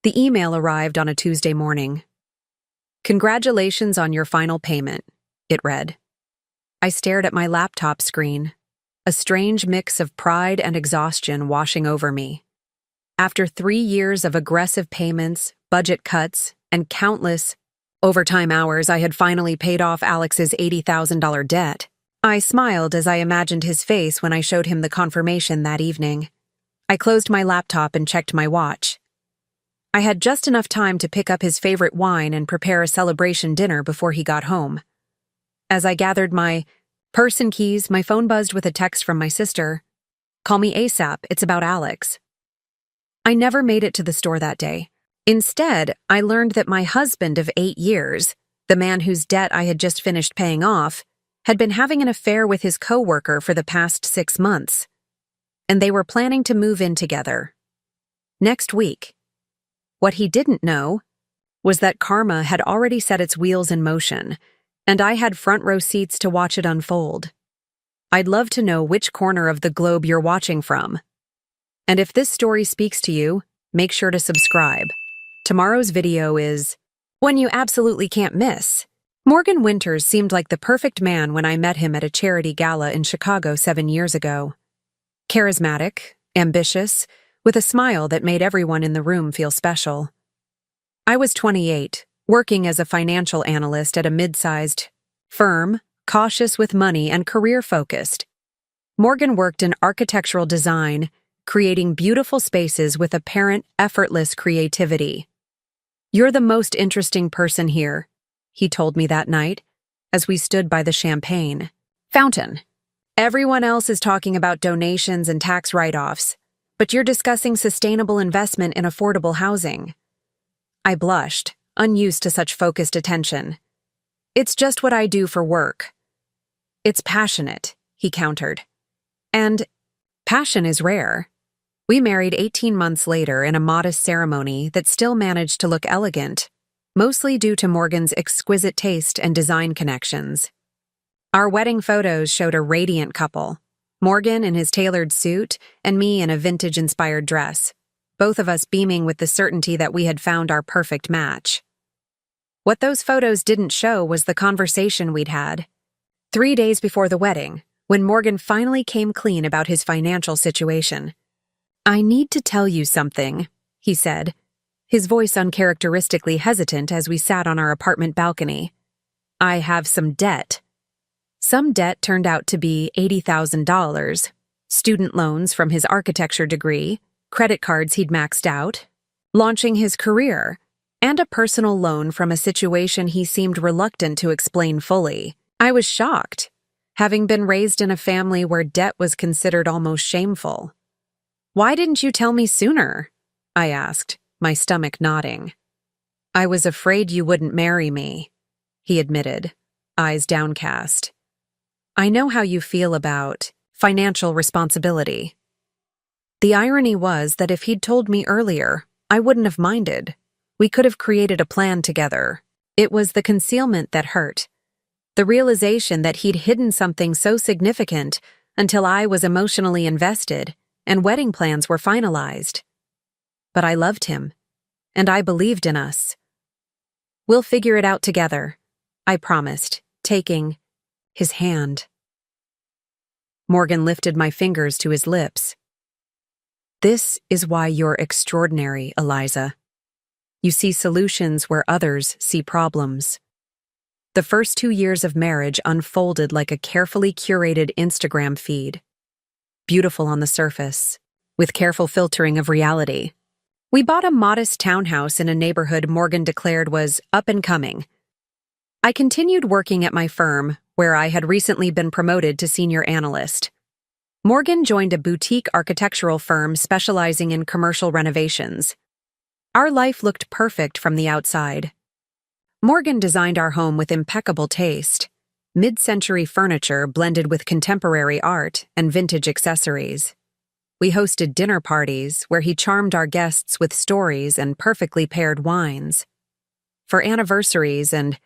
The email arrived on a Tuesday morning. "Congratulations on your final payment," it read. I stared at my laptop screen, a strange mix of pride and exhaustion washing over me. After 3 years of aggressive payments, budget cuts, and countless overtime hours, I had finally paid off Alex's $80,000 debt. I smiled as I imagined his face when I showed him the confirmation that evening. I closed my laptop and checked my watch. I had just enough time to pick up his favorite wine and prepare a celebration dinner before he got home. As I gathered my purse and keys, my phone buzzed with a text from my sister. "Call me ASAP, it's about Alex." I never made it to the store that day. Instead, I learned that my husband of 8 years, the man whose debt I had just finished paying off, had been having an affair with his coworker for the past 6 months, and they were planning to move in together next week. What he didn't know was that karma had already set its wheels in motion, and I had front row seats to watch it unfold. I'd love to know which corner of the globe you're watching from. And if this story speaks to you, make sure to subscribe. Tomorrow's video is one you absolutely can't miss. Morgan Winters seemed like the perfect man when I met him at a charity gala in Chicago 7 years ago. Charismatic, ambitious, with a smile that made everyone in the room feel special. I was 28, working as a financial analyst at a mid-sized firm, cautious with money and career-focused. Morgan worked in architectural design, creating beautiful spaces with apparent, effortless creativity. "You're the most interesting person here," he told me that night, as we stood by the champagne fountain. "Everyone else is talking about donations and tax write-offs, but you're discussing sustainable investment in affordable housing." I blushed, unused to such focused attention. "It's just what I do for work." "It's passionate," he countered. "And passion is rare." We married 18 months later in a modest ceremony that still managed to look elegant, mostly due to Morgan's exquisite taste and design connections. Our wedding photos showed a radiant couple, Morgan in his tailored suit and me in a vintage-inspired dress, both of us beaming with the certainty that we had found our perfect match. What those photos didn't show was the conversation we'd had. 3 days before the wedding, when Morgan finally came clean about his financial situation. "I need to tell you something," he said, his voice uncharacteristically hesitant as we sat on our apartment balcony. "I have some debt." Some debt turned out to be $80,000, student loans from his architecture degree, credit cards he'd maxed out, launching his career, and a personal loan from a situation he seemed reluctant to explain fully. I was shocked, having been raised in a family where debt was considered almost shameful. "Why didn't you tell me sooner?" I asked, my stomach nodding. "I was afraid you wouldn't marry me," he admitted, eyes downcast. "I know how you feel about financial responsibility." The irony was that if he'd told me earlier, I wouldn't have minded. We could have created a plan together. It was the concealment that hurt. The realization that he'd hidden something so significant until I was emotionally invested and wedding plans were finalized. But I loved him, and I believed in us. "We'll figure it out together," I promised, taking his hand. Morgan lifted my fingers to his lips. "This is why you're extraordinary, Eliza. You see solutions where others see problems." The first 2 years of marriage unfolded like a carefully curated Instagram feed. Beautiful on the surface, with careful filtering of reality. We bought a modest townhouse in a neighborhood Morgan declared was up and coming. I continued working at my firm, where I had recently been promoted to senior analyst. Morgan joined a boutique architectural firm specializing in commercial renovations. Our life looked perfect from the outside. Morgan designed our home with impeccable taste, mid-century furniture blended with contemporary art and vintage accessories. We hosted dinner parties where he charmed our guests with stories and perfectly paired wines. For anniversaries and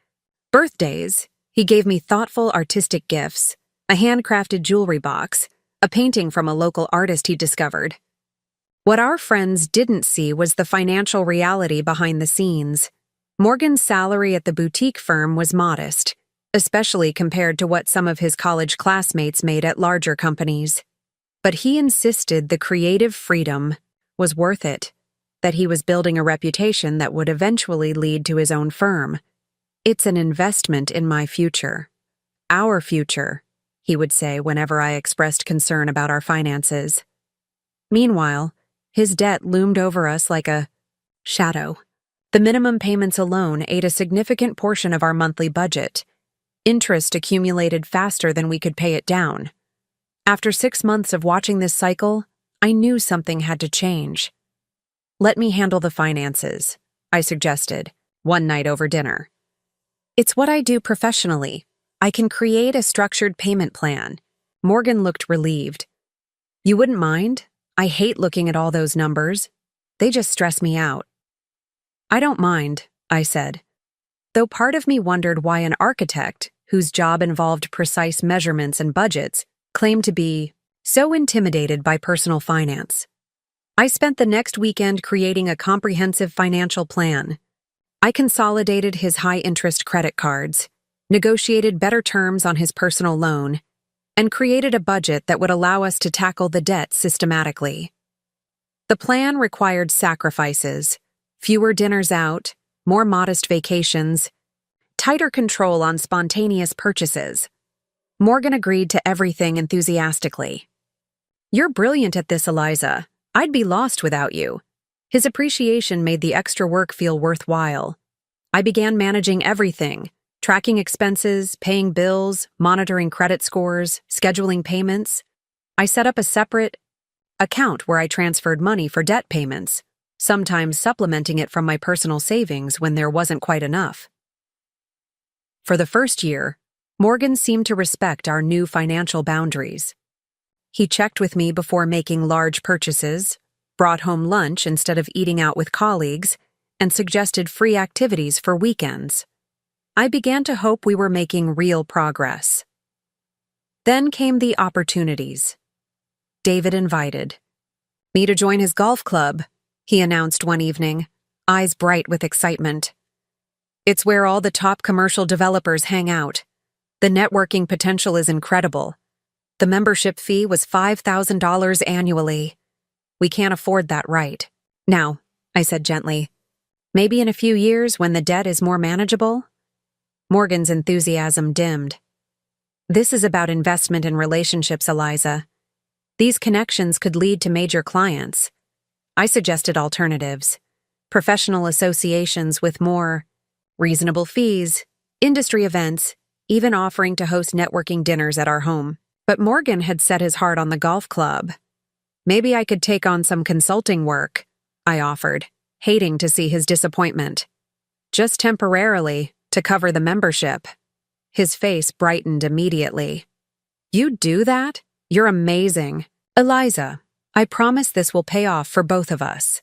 birthdays, he gave me thoughtful artistic gifts, a handcrafted jewelry box, a painting from a local artist he discovered. What our friends didn't see was the financial reality behind the scenes. Morgan's salary at the boutique firm was modest, especially compared to what some of his college classmates made at larger companies. But he insisted the creative freedom was worth it, that he was building a reputation that would eventually lead to his own firm. "It's an investment in my future. Our future," he would say whenever I expressed concern about our finances. Meanwhile, his debt loomed over us like a shadow. The minimum payments alone ate a significant portion of our monthly budget. Interest accumulated faster than we could pay it down. After 6 months of watching this cycle, I knew something had to change. "Let me handle the finances," I suggested, one night over dinner. "It's what I do professionally. I can create a structured payment plan." Morgan looked relieved. "You wouldn't mind? I hate looking at all those numbers. They just stress me out." "I don't mind," I said, though part of me wondered why an architect, whose job involved precise measurements and budgets, claimed to be so intimidated by personal finance. I spent the next weekend creating a comprehensive financial plan. I consolidated his high-interest credit cards, negotiated better terms on his personal loan, and created a budget that would allow us to tackle the debt systematically. The plan required sacrifices, fewer dinners out, more modest vacations, tighter control on spontaneous purchases. Morgan agreed to everything enthusiastically. "You're brilliant at this, Eliza. I'd be lost without you." His appreciation made the extra work feel worthwhile. I began managing everything: tracking expenses, paying bills, monitoring credit scores, scheduling payments. I set up a separate account where I transferred money for debt payments, sometimes supplementing it from my personal savings when there wasn't quite enough. For the first year, Morgan seemed to respect our new financial boundaries. He checked with me before making large purchases, brought home lunch instead of eating out with colleagues, and suggested free activities for weekends. I began to hope we were making real progress. Then came the opportunities. David invited me to join his golf club, he announced one evening, eyes bright with excitement. "It's where all the top commercial developers hang out. The networking potential is incredible. The membership fee was $5,000 annually. We can't afford that right now," I said gently. "Maybe in a few years when the debt is more manageable?" Morgan's enthusiasm dimmed. "This is about investment in relationships, Eliza. These connections could lead to major clients." I suggested alternatives: professional associations with more reasonable fees, industry events, even offering to host networking dinners at our home. But Morgan had set his heart on the golf club. "Maybe I could take on some consulting work," I offered, hating to see his disappointment. "Just temporarily, to cover the membership." His face brightened immediately. "You do that? You're amazing. Eliza, I promise this will pay off for both of us."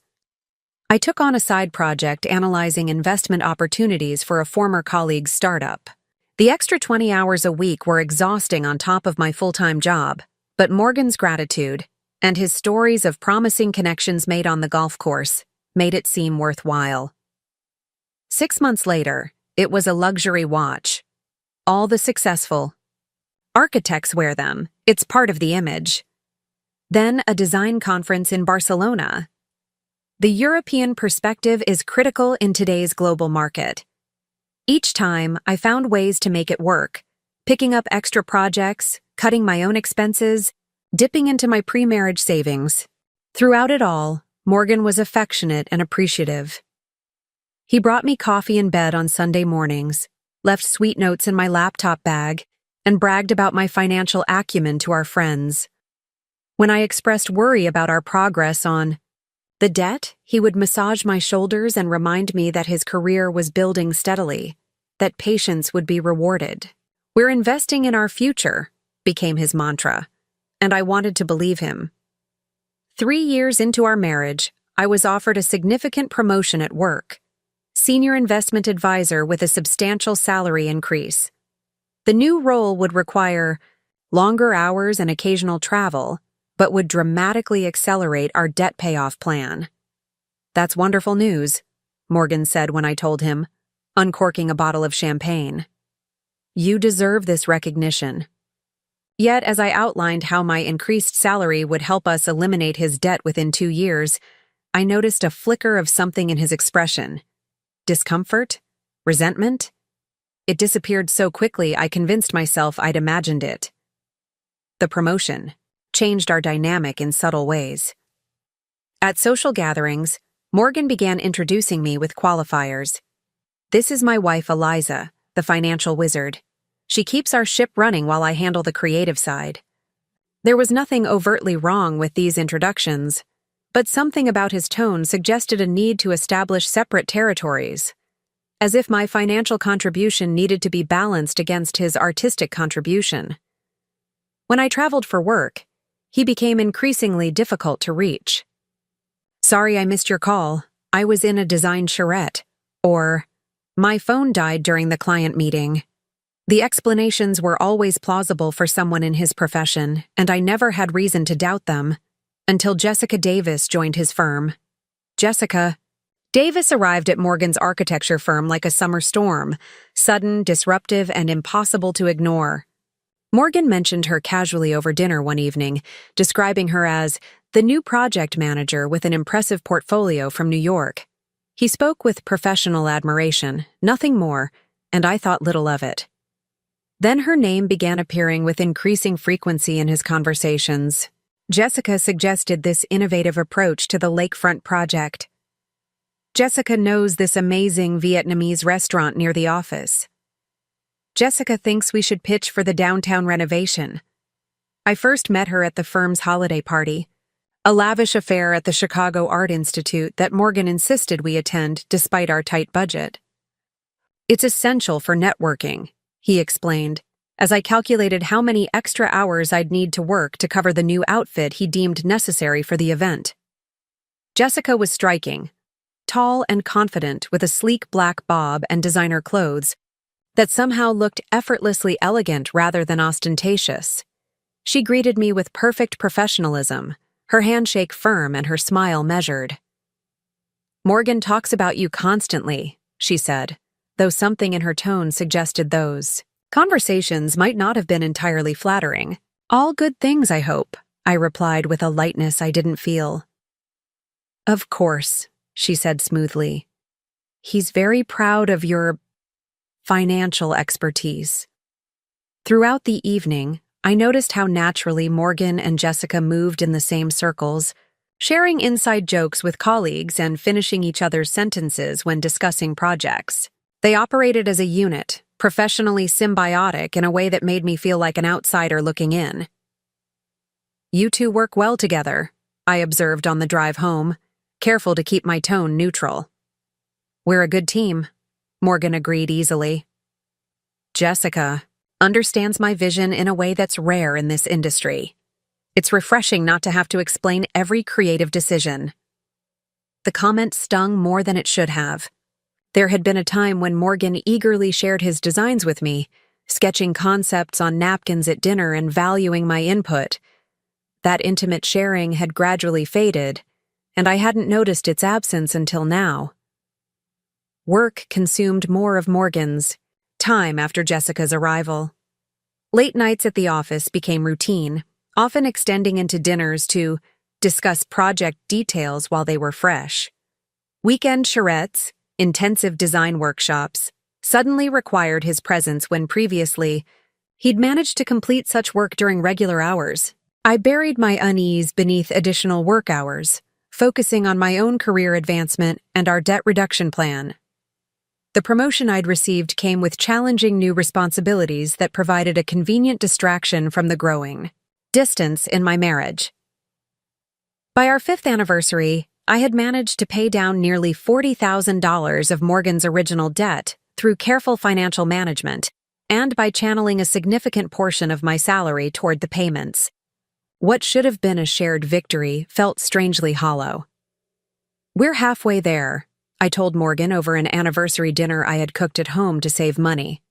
I took on a side project analyzing investment opportunities for a former colleague's startup. The extra 20 hours a week were exhausting on top of my full-time job, but Morgan's gratitude and his stories of promising connections made on the golf course made it seem worthwhile. 6 months later, it was a luxury watch. All the successful architects wear them. It's part of the image. Then a design conference in Barcelona. The European perspective is critical in today's global market. Each time, I found ways to make it work, picking up extra projects, cutting my own expenses, dipping into my pre-marriage savings. Throughout it all, Morgan was affectionate and appreciative. He brought me coffee in bed on Sunday mornings, left sweet notes in my laptop bag, and bragged about my financial acumen to our friends. When I expressed worry about our progress on the debt, he would massage my shoulders and remind me that his career was building steadily, that patience would be rewarded. "We're investing in our future," became his mantra, and I wanted to believe him. 3 years into our marriage, I was offered a significant promotion at work, senior investment advisor with a substantial salary increase. The new role would require longer hours and occasional travel, but would dramatically accelerate our debt payoff plan. "That's wonderful news," Morgan said when I told him, uncorking a bottle of champagne. "You deserve this recognition." Yet, as I outlined how my increased salary would help us eliminate his debt within 2 years, I noticed a flicker of something in his expression. Discomfort? Resentment? It disappeared so quickly I convinced myself I'd imagined it. The promotion changed our dynamic in subtle ways. At social gatherings, Morgan began introducing me with qualifiers. "This is my wife Eliza, the financial wizard. She keeps our ship running while I handle the creative side." There was nothing overtly wrong with these introductions, but something about his tone suggested a need to establish separate territories, as if my financial contribution needed to be balanced against his artistic contribution. When I traveled for work, he became increasingly difficult to reach. "Sorry I missed your call. I was in a design charrette," or "My phone died during the client meeting." The explanations were always plausible for someone in his profession, and I never had reason to doubt them, until Jessica Davis joined his firm. Jessica Davis arrived at Morgan's architecture firm like a summer storm, sudden, disruptive, and impossible to ignore. Morgan mentioned her casually over dinner one evening, describing her as the new project manager with an impressive portfolio from New York. He spoke with professional admiration, nothing more, and I thought little of it. Then her name began appearing with increasing frequency in his conversations. Jessica suggested this innovative approach to the lakefront project. "Jessica knows this amazing Vietnamese restaurant near the office. Jessica thinks we should pitch for the downtown renovation." I first met her at the firm's holiday party, a lavish affair at the Chicago Art Institute that Morgan insisted we attend despite our tight budget. "It's essential for networking," he explained, as I calculated how many extra hours I'd need to work to cover the new outfit he deemed necessary for the event. Jessica was striking, tall and confident with a sleek black bob and designer clothes that somehow looked effortlessly elegant rather than ostentatious. She greeted me with perfect professionalism, her handshake firm and her smile measured. "Morgan talks about you constantly," she said, though something in her tone suggested those conversations might not have been entirely flattering. "All good things, I hope," I replied with a lightness I didn't feel. "Of course," she said smoothly. "He's very proud of your financial expertise." Throughout the evening, I noticed how naturally Morgan and Jessica moved in the same circles, sharing inside jokes with colleagues and finishing each other's sentences when discussing projects. They operated as a unit, professionally symbiotic in a way that made me feel like an outsider looking in. "You two work well together," I observed on the drive home, careful to keep my tone neutral. "We're a good team," Morgan agreed easily. "Jessica understands my vision in a way that's rare in this industry. It's refreshing not to have to explain every creative decision." The comment stung more than it should have. There had been a time when Morgan eagerly shared his designs with me, sketching concepts on napkins at dinner and valuing my input. That intimate sharing had gradually faded, and I hadn't noticed its absence until now. Work consumed more of Morgan's time after Jessica's arrival. Late nights at the office became routine, often extending into dinners to discuss project details while they were fresh. Weekend charrettes, intensive design workshops, suddenly required his presence when previously he'd managed to complete such work during regular hours. I buried my unease beneath additional work hours, focusing on my own career advancement and our debt reduction plan. The promotion I'd received came with challenging new responsibilities that provided a convenient distraction from the growing distance in my marriage. By our 5th anniversary, I had managed to pay down nearly $40,000 of Morgan's original debt through careful financial management and by channeling a significant portion of my salary toward the payments. What should have been a shared victory felt strangely hollow. "We're halfway there," I told Morgan over an anniversary dinner I had cooked at home to save money.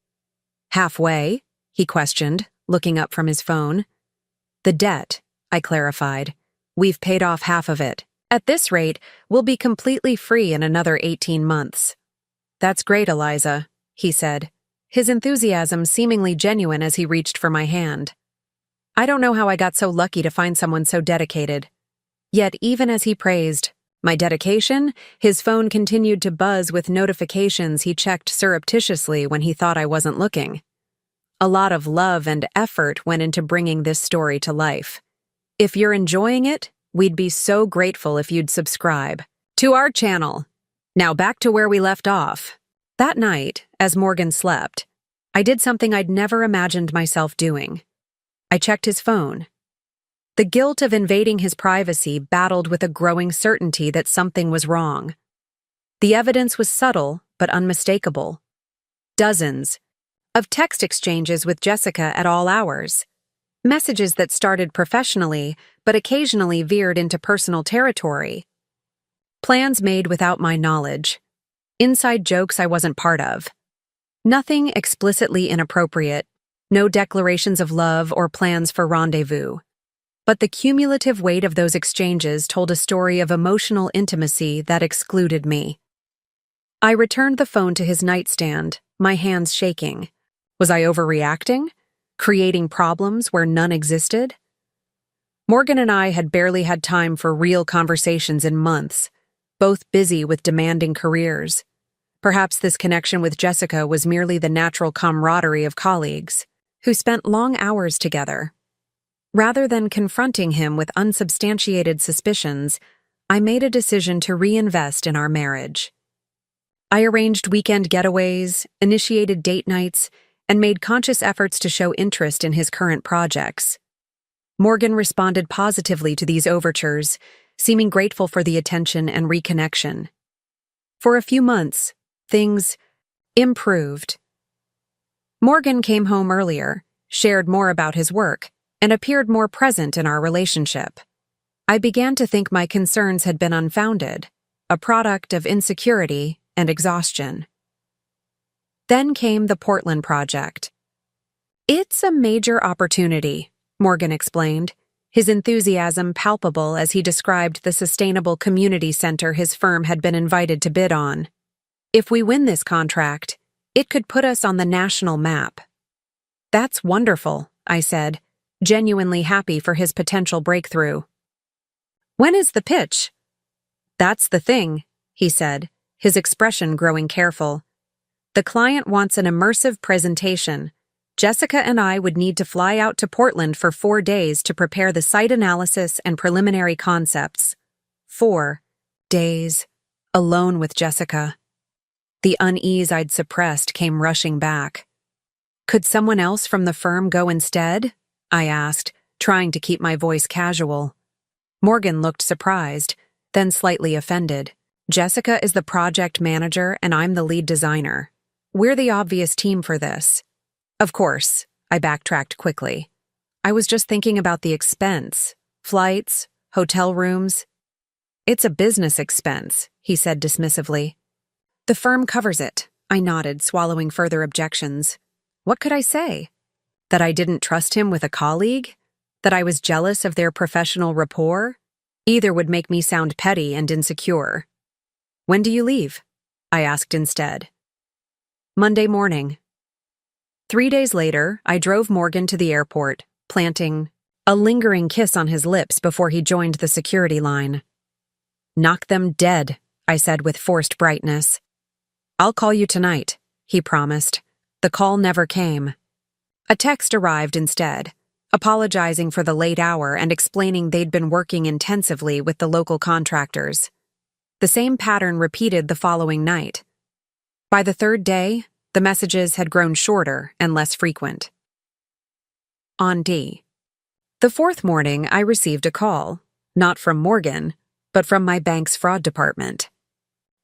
"Halfway?" he questioned, looking up from his phone. "The debt," I clarified. "We've paid off half of it. At this rate, we'll be completely free in another 18 months. "That's great, Eliza," he said, his enthusiasm seemingly genuine as he reached for my hand. I don't know how I got so lucky to find someone so dedicated. Yet even as he praised my dedication, his phone continued to buzz with notifications he checked surreptitiously when he thought I wasn't looking. A lot of love and effort went into bringing this story to life. If you're enjoying it, we'd be so grateful if you'd subscribe to our channel. Now back to where we left off. That night, as Morgan slept, I did something I'd never imagined myself doing. I checked his phone. The guilt of invading his privacy battled with a growing certainty that something was wrong. The evidence was subtle but unmistakable. Dozens of text exchanges with Jessica at all hours. Messages that started professionally but occasionally veered into personal territory. Plans made without my knowledge. Inside jokes I wasn't part of. Nothing explicitly inappropriate. No declarations of love or plans for rendezvous. But the cumulative weight of those exchanges told a story of emotional intimacy that excluded me. I returned the phone to his nightstand, my hands shaking. Was I overreacting? Creating problems where none existed? Morgan and I had barely had time for real conversations in months, both busy with demanding careers. Perhaps this connection with Jessica was merely the natural camaraderie of colleagues, who spent long hours together. Rather than confronting him with unsubstantiated suspicions, I made a decision to reinvest in our marriage. I arranged weekend getaways, initiated date nights, and made conscious efforts to show interest in his current projects. Morgan responded positively to these overtures, seeming grateful for the attention and reconnection. For a few months, things improved. Morgan came home earlier, shared more about his work, and appeared more present in our relationship. I began to think my concerns had been unfounded, a product of insecurity and exhaustion. Then came the Portland project. "It's a major opportunity," Morgan explained, his enthusiasm palpable as he described the sustainable community center his firm had been invited to bid on. "If we win this contract, it could put us on the national map." "That's wonderful," I said, genuinely happy for his potential breakthrough. "When is the pitch?" "That's the thing," he said, his expression growing careful. "The client wants an immersive presentation. Jessica and I would need to fly out to Portland for 4 days to prepare the site analysis and preliminary concepts. 4 days, alone with Jessica. The unease I'd suppressed came rushing back. "Could someone else from the firm go instead?" I asked, trying to keep my voice casual. Morgan looked surprised, then slightly offended. "Jessica is the project manager and I'm the lead designer. We're the obvious team for this." "Of course," I backtracked quickly. "I was just thinking about the expense. Flights, hotel rooms." "It's a business expense," he said dismissively. "The firm covers it," I nodded, swallowing further objections. What could I say? That I didn't trust him with a colleague? That I was jealous of their professional rapport? Either would make me sound petty and insecure. "When do you leave?" I asked instead. "Monday morning." 3 days later, I drove Morgan to the airport, planting a lingering kiss on his lips before he joined the security line. "Knock them dead," I said with forced brightness. "I'll call you tonight," he promised. The call never came. A text arrived instead, apologizing for the late hour and explaining they'd been working intensively with the local contractors. The same pattern repeated the following night. By the 3rd day, the messages had grown shorter and less frequent. On D. The 4th morning, I received a call, not from Morgan, but from my bank's fraud department.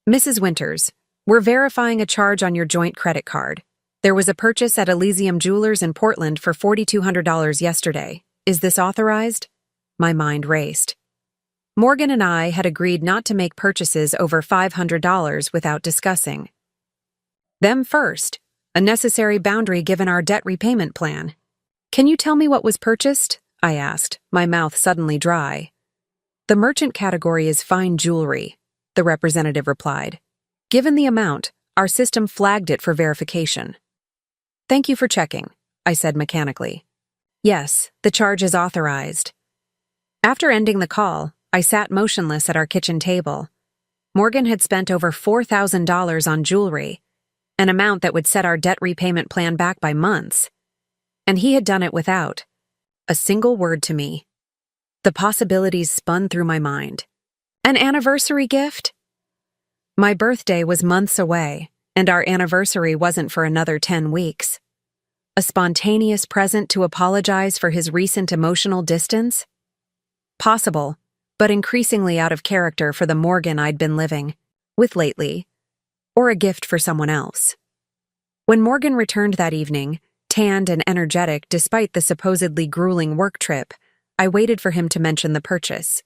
"Mrs. Winters, we're verifying a charge on your joint credit card. There was a purchase at Elysium Jewelers in Portland for $4,200 yesterday. Is this authorized?" My mind raced. Morgan and I had agreed not to make purchases over $500 without discussing them first, a necessary boundary given our debt repayment plan. "Can you tell me what was purchased?" I asked, my mouth suddenly dry. The merchant category is fine jewelry, the representative replied. Given the amount, our system flagged it for verification. Thank you for checking, I said mechanically. Yes, the charge is authorized. After ending the call, I sat motionless at our kitchen table. Morgan had spent over $4,000 on jewelry, an amount that would set our debt repayment plan back by months. And he had done it without a single word to me. The possibilities spun through my mind. An anniversary gift? My birthday was months away, and our anniversary wasn't for another 10 weeks. A spontaneous present to apologize for his recent emotional distance? Possible, but increasingly out of character for the Morgan I'd been living with lately, or a gift for someone else. When Morgan returned that evening, tanned and energetic despite the supposedly grueling work trip, I waited for him to mention the purchase.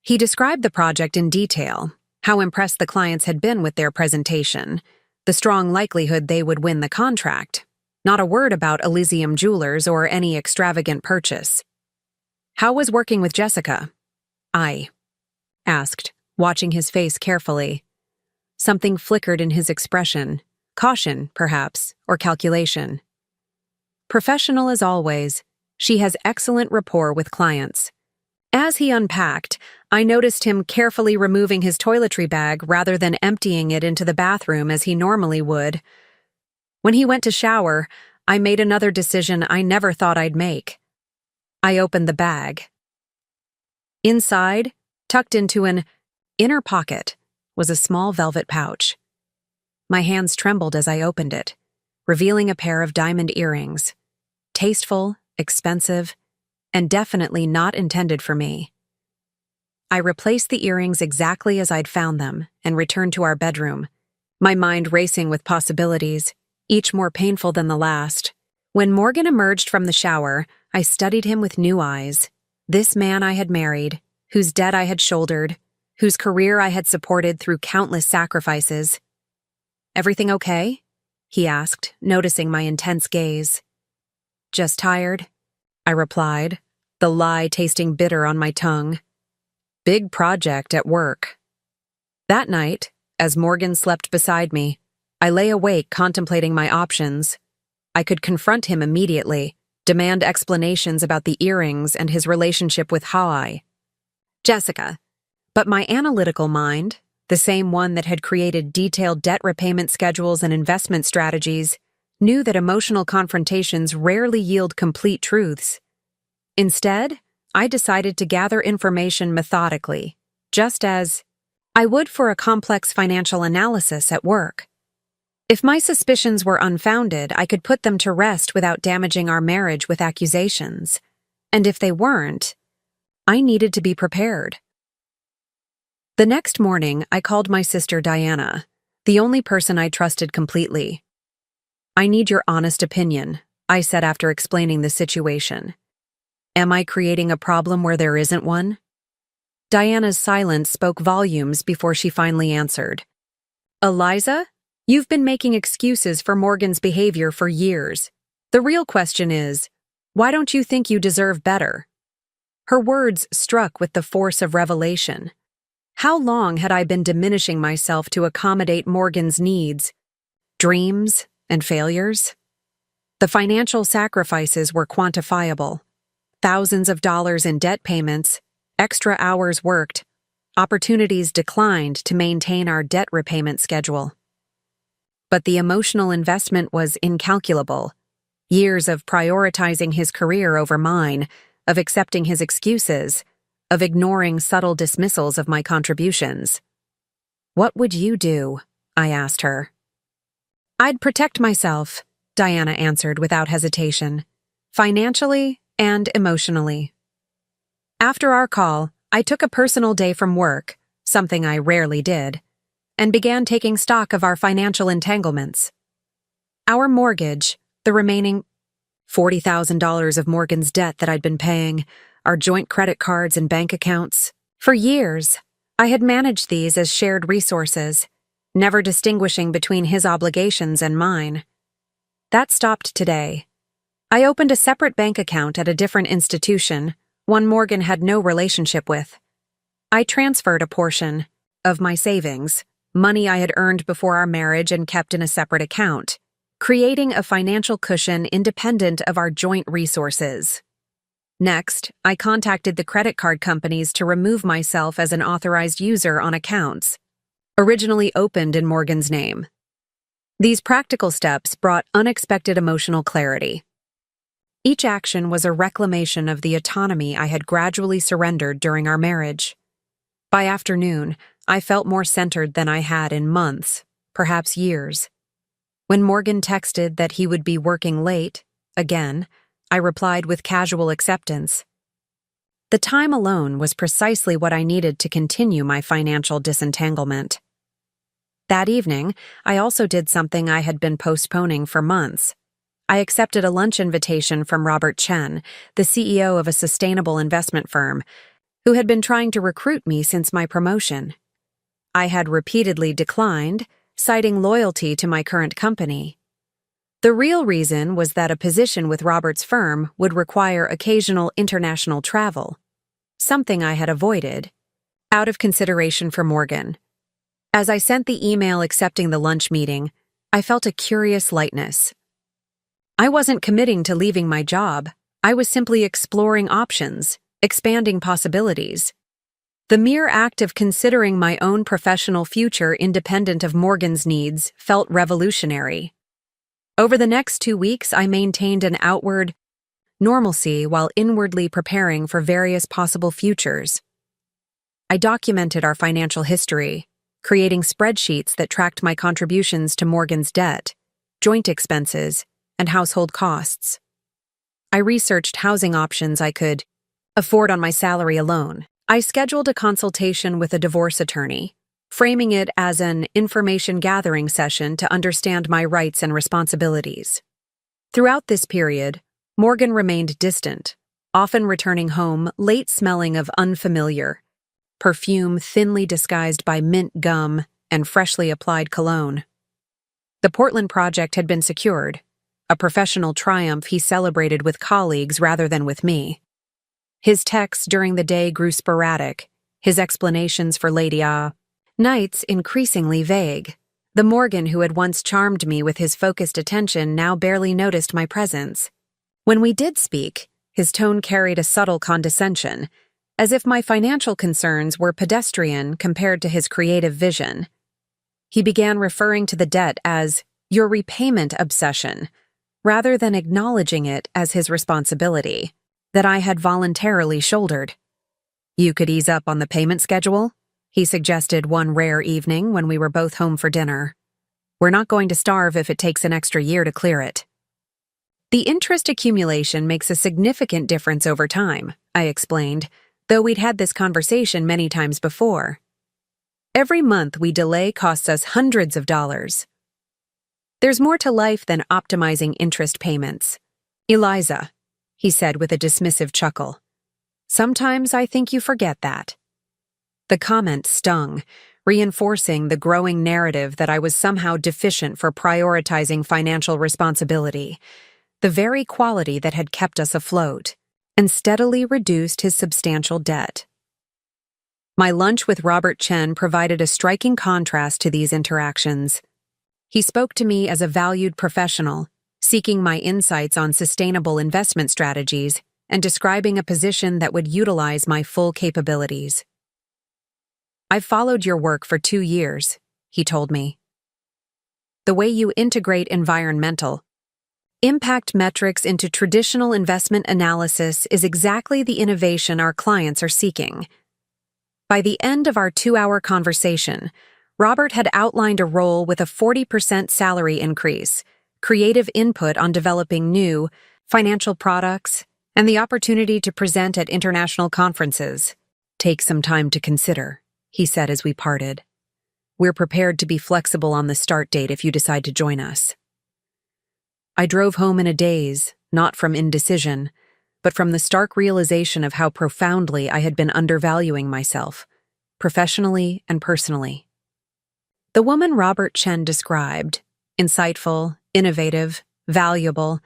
He described the project in detail, how impressed the clients had been with their presentation, the strong likelihood they would win the contract. Not a word about Elysium Jewelers or any extravagant purchase. How was working with Jessica? I asked, watching his face carefully. Something flickered in his expression, caution, perhaps, or calculation. Professional as always, she has excellent rapport with clients. As he unpacked, I noticed him carefully removing his toiletry bag rather than emptying it into the bathroom as he normally would. When he went to shower, I made another decision I never thought I'd make. I opened the bag. Inside, tucked into an inner pocket, was a small velvet pouch. My hands trembled as I opened it, revealing a pair of diamond earrings. Tasteful, expensive, and definitely not intended for me. I replaced the earrings exactly as I'd found them and returned to our bedroom, my mind racing with possibilities, each more painful than the last. When Morgan emerged from the shower, I studied him with new eyes. This man I had married, whose debt I had shouldered, whose career I had supported through countless sacrifices. "Everything okay?" he asked, noticing my intense gaze. "Just tired," I replied, the lie tasting bitter on my tongue. Big project at work. That night, as Morgan slept beside me, I lay awake contemplating my options. I could confront him immediately, demand explanations about the earrings and his relationship with Jessica. But my analytical mind, the same one that had created detailed debt repayment schedules and investment strategies, knew that emotional confrontations rarely yield complete truths. Instead, I decided to gather information methodically, just as I would for a complex financial analysis at work. If my suspicions were unfounded, I could put them to rest without damaging our marriage with accusations. And if they weren't, I needed to be prepared. The next morning, I called my sister Diana, the only person I trusted completely. "I need your honest opinion," I said after explaining the situation. "Am I creating a problem where there isn't one?" Diana's silence spoke volumes before she finally answered. "Eliza, you've been making excuses for Morgan's behavior for years. The real question is, why don't you think you deserve better?" Her words struck with the force of revelation. How long had I been diminishing myself to accommodate Morgan's needs, dreams, and failures? The financial sacrifices were quantifiable. Thousands of dollars in debt payments, extra hours worked, opportunities declined to maintain our debt repayment schedule. But the emotional investment was incalculable. Years of prioritizing his career over mine, of accepting his excuses, of ignoring subtle dismissals of my contributions. "What would you do?" I asked her. "I'd protect myself," Diana answered without hesitation, "financially and emotionally." After our call, I took a personal day from work, something I rarely did, and began taking stock of our financial entanglements. Our mortgage, the remaining $40,000 of Morgan's debt that I'd been paying, our joint credit cards and bank accounts. For years, I had managed these as shared resources, never distinguishing between his obligations and mine. That stopped today. I opened a separate bank account at a different institution, one Morgan had no relationship with. I transferred a portion of my savings, money I had earned before our marriage and kept in a separate account, creating a financial cushion independent of our joint resources. Next, I contacted the credit card companies to remove myself as an authorized user on accounts originally opened in Morgan's name. These practical steps brought unexpected emotional clarity. Each action was a reclamation of the autonomy I had gradually surrendered during our marriage. By afternoon, I felt more centered than I had in months, perhaps years. When Morgan texted that he would be working late, again, I replied with casual acceptance. The time alone was precisely what I needed to continue my financial disentanglement. That evening, I also did something I had been postponing for months. I accepted a lunch invitation from Robert Chen, the CEO of a sustainable investment firm, who had been trying to recruit me since my promotion. I had repeatedly declined, citing loyalty to my current company. The real reason was that a position with Robert's firm would require occasional international travel, something I had avoided, out of consideration for Morgan. As I sent the email accepting the lunch meeting, I felt a curious lightness. I wasn't committing to leaving my job. I was simply exploring options, expanding possibilities. The mere act of considering my own professional future independent of Morgan's needs felt revolutionary. Over the next 2 weeks, I maintained an outward normalcy while inwardly preparing for various possible futures. I documented our financial history, creating spreadsheets that tracked my contributions to Morgan's debt, joint expenses, and household costs. I researched housing options I could afford on my salary alone. I scheduled a consultation with a divorce attorney, framing it as an information gathering session to understand my rights and responsibilities. Throughout this period, Morgan remained distant, often returning home late smelling of unfamiliar perfume thinly disguised by mint gum and freshly applied cologne. The Portland project had been secured, a professional triumph he celebrated with colleagues rather than with me. His texts during the day grew sporadic, his explanations for Lady nights increasingly vague. The Morgan who had once charmed me with his focused attention now barely noticed my presence. When we did speak, his tone carried a subtle condescension, as if my financial concerns were pedestrian compared to his creative vision. He began referring to the debt as your repayment obsession, rather than acknowledging it as his responsibility, that I had voluntarily shouldered. You could ease up on the payment schedule, he suggested one rare evening when we were both home for dinner. We're not going to starve if it takes an extra year to clear it. The interest accumulation makes a significant difference over time, I explained, though we'd had this conversation many times before. Every month we delay costs us hundreds of dollars. There's more to life than optimizing interest payments. Eliza, he said with a dismissive chuckle. Sometimes I think you forget that. The comment stung, reinforcing the growing narrative that I was somehow deficient for prioritizing financial responsibility, the very quality that had kept us afloat, and steadily reduced his substantial debt. My lunch with Robert Chen provided a striking contrast to these interactions. He spoke to me as a valued professional, seeking my insights on sustainable investment strategies and describing a position that would utilize my full capabilities. I've followed your work for 2 years, he told me. The way you integrate environmental impact metrics into traditional investment analysis is exactly the innovation our clients are seeking. By the end of our 2-hour conversation, Robert had outlined a role with a 40% salary increase, creative input on developing new financial products, and the opportunity to present at international conferences. Take some time to consider, he said as we parted. We're prepared to be flexible on the start date if you decide to join us. I drove home in a daze, not from indecision, but from the stark realization of how profoundly I had been undervaluing myself, professionally and personally. The woman Robert Chen described, insightful, innovative, valuable,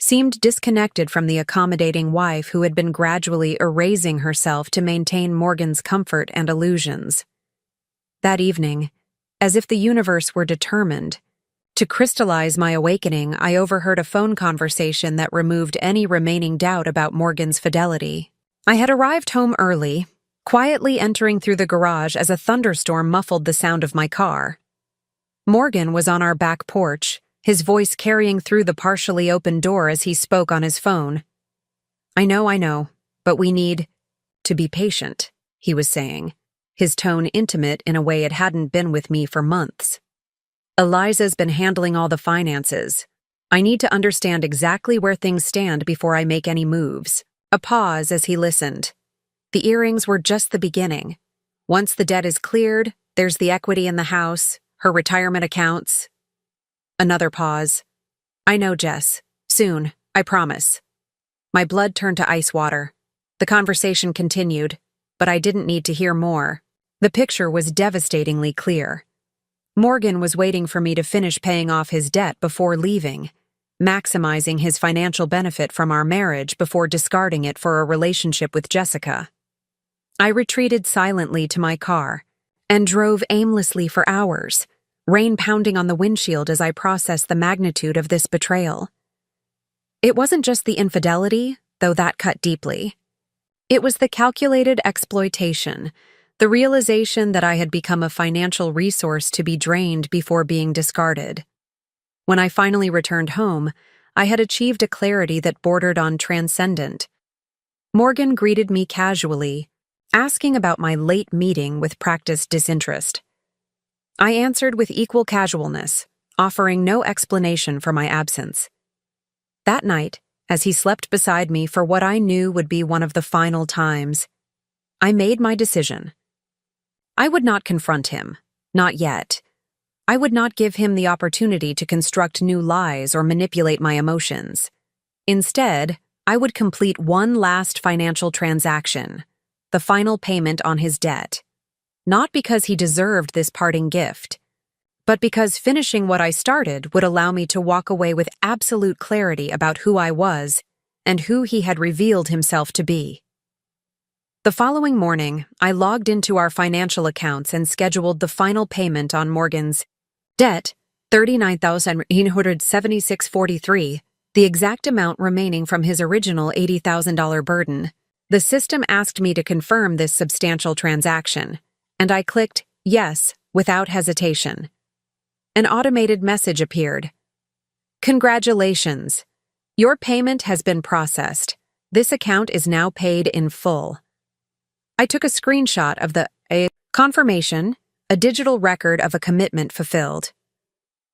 seemed disconnected from the accommodating wife who had been gradually erasing herself to maintain Morgan's comfort and illusions. That evening, as if the universe were determined to crystallize my awakening, I overheard a phone conversation that removed any remaining doubt about Morgan's fidelity. I had arrived home early, quietly entering through the garage as a thunderstorm muffled the sound of my car. Morgan was on our back porch, his voice carrying through the partially open door as he spoke on his phone. I know, but we need to be patient," he was saying, his tone intimate in a way it hadn't been with me for months. "Eliza's been handling all the finances. I need to understand exactly where things stand before I make any moves." A pause as he listened. The earrings were just the beginning. Once the debt is cleared, there's the equity in the house, her retirement accounts. Another pause. "I know, Jess. Soon, I promise." My blood turned to ice water. The conversation continued, but I didn't need to hear more. The picture was devastatingly clear. Morgan was waiting for me to finish paying off his debt before leaving, maximizing his financial benefit from our marriage before discarding it for a relationship with Jessica. I retreated silently to my car and drove aimlessly for hours, rain pounding on the windshield as I processed the magnitude of this betrayal. It wasn't just the infidelity, though that cut deeply. It was the calculated exploitation, the realization that I had become a financial resource to be drained before being discarded. When I finally returned home, I had achieved a clarity that bordered on transcendent. Morgan greeted me casually, asking about my late meeting with practiced disinterest. I answered with equal casualness, offering no explanation for my absence. That night, as he slept beside me for what I knew would be one of the final times, I made my decision. I would not confront him, not yet. I would not give him the opportunity to construct new lies or manipulate my emotions. Instead, I would complete one last financial transaction, the final payment on his debt. Not because he deserved this parting gift, but because finishing what I started would allow me to walk away with absolute clarity about who I was and who he had revealed himself to be. The following morning, I logged into our financial accounts and scheduled the final payment on Morgan's debt, $39,876.43, the exact amount remaining from his original $80,000 burden. The system asked me to confirm this substantial transaction, and I clicked yes without hesitation. An automated message appeared. "Congratulations! Your payment has been processed. This account is now paid in full." I took a screenshot of the confirmation, a digital record of a commitment fulfilled.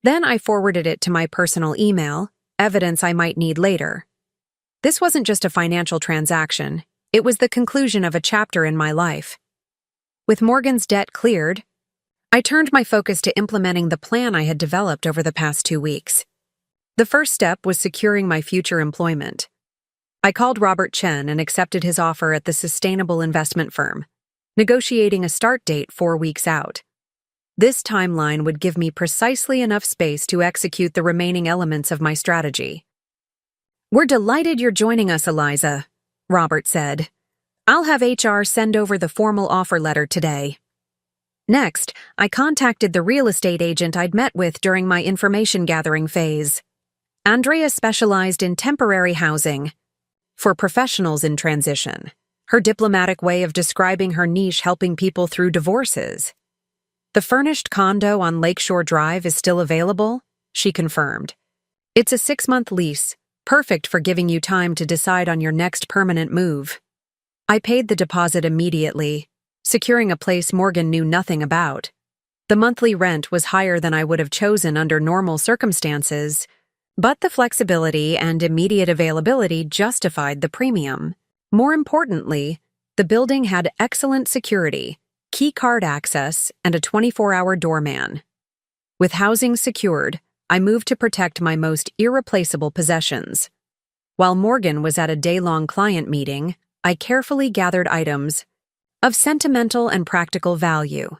Then I forwarded it to my personal email, evidence I might need later. This wasn't just a financial transaction, it was the conclusion of a chapter in my life. With Morgan's debt cleared, I turned my focus to implementing the plan I had developed over the past 2 weeks. The first step was securing my future employment. I called Robert Chen and accepted his offer at the sustainable investment firm, negotiating a start date 4 weeks out. This timeline would give me precisely enough space to execute the remaining elements of my strategy. "We're delighted you're joining us, Eliza," Robert said. "I'll have HR send over the formal offer letter today." Next, I contacted the real estate agent I'd met with during my information gathering phase. Andrea specialized in temporary housing for professionals in transition, her diplomatic way of describing her niche helping people through divorces. "The furnished condo on Lakeshore Drive is still available," she confirmed. "It's a 6-month lease, perfect for giving you time to decide on your next permanent move." I paid the deposit immediately, securing a place Morgan knew nothing about. The monthly rent was higher than I would have chosen under normal circumstances, but the flexibility and immediate availability justified the premium. More importantly, the building had excellent security, key card access, and a 24-hour doorman. With housing secured, I moved to protect my most irreplaceable possessions. While Morgan was at a day-long client meeting, I carefully gathered items of sentimental and practical value.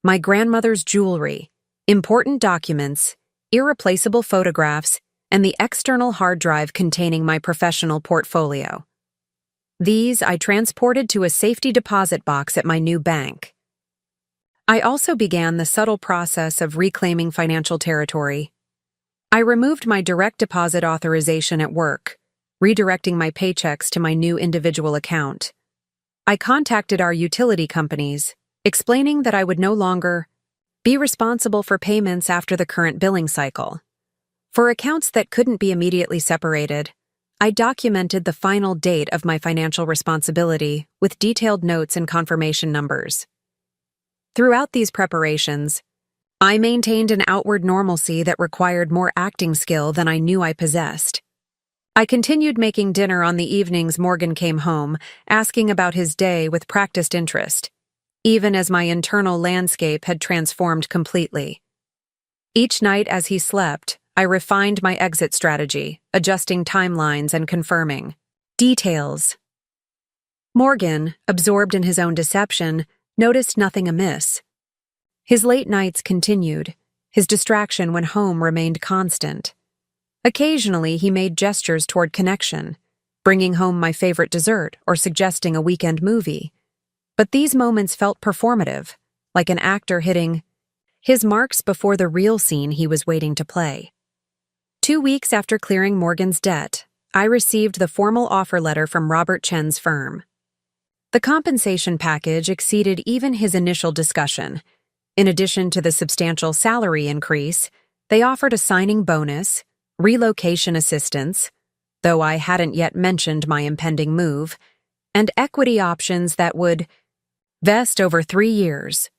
My grandmother's jewelry, important documents, irreplaceable photographs, and the external hard drive containing my professional portfolio. These I transported to a safety deposit box at my new bank. I also began the subtle process of reclaiming financial territory. I removed my direct deposit authorization at work, redirecting my paychecks to my new individual account. I contacted our utility companies, explaining that I would no longer be responsible for payments after the current billing cycle. For accounts that couldn't be immediately separated, I documented the final date of my financial responsibility with detailed notes and confirmation numbers. Throughout these preparations, I maintained an outward normalcy that required more acting skill than I knew I possessed. I continued making dinner on the evenings Morgan came home, asking about his day with practiced interest, even as my internal landscape had transformed completely. Each night as he slept, I refined my exit strategy, adjusting timelines and confirming details. Morgan, absorbed in his own deception, noticed nothing amiss. His late nights continued. His distraction when home remained constant. Occasionally, he made gestures toward connection, bringing home my favorite dessert or suggesting a weekend movie. But these moments felt performative, like an actor hitting his marks before the real scene he was waiting to play. 2 weeks after clearing Morgan's debt, I received the formal offer letter from Robert Chen's firm. The compensation package exceeded even his initial discussion. In addition to the substantial salary increase, they offered a signing bonus, relocation assistance, though I hadn't yet mentioned my impending move, and equity options that would vest over 3 years.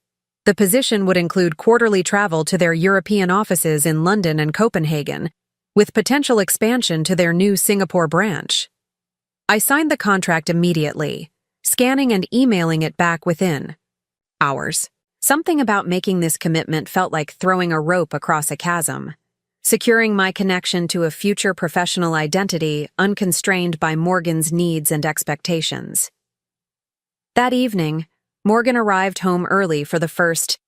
The position would include quarterly travel to their European offices in London and Copenhagen, with potential expansion to their new Singapore branch. I signed the contract immediately, scanning and emailing it back within hours. Something about making this commitment felt like throwing a rope across a chasm, securing my connection to a future professional identity unconstrained by Morgan's needs and expectations. That evening, Morgan arrived home early for the first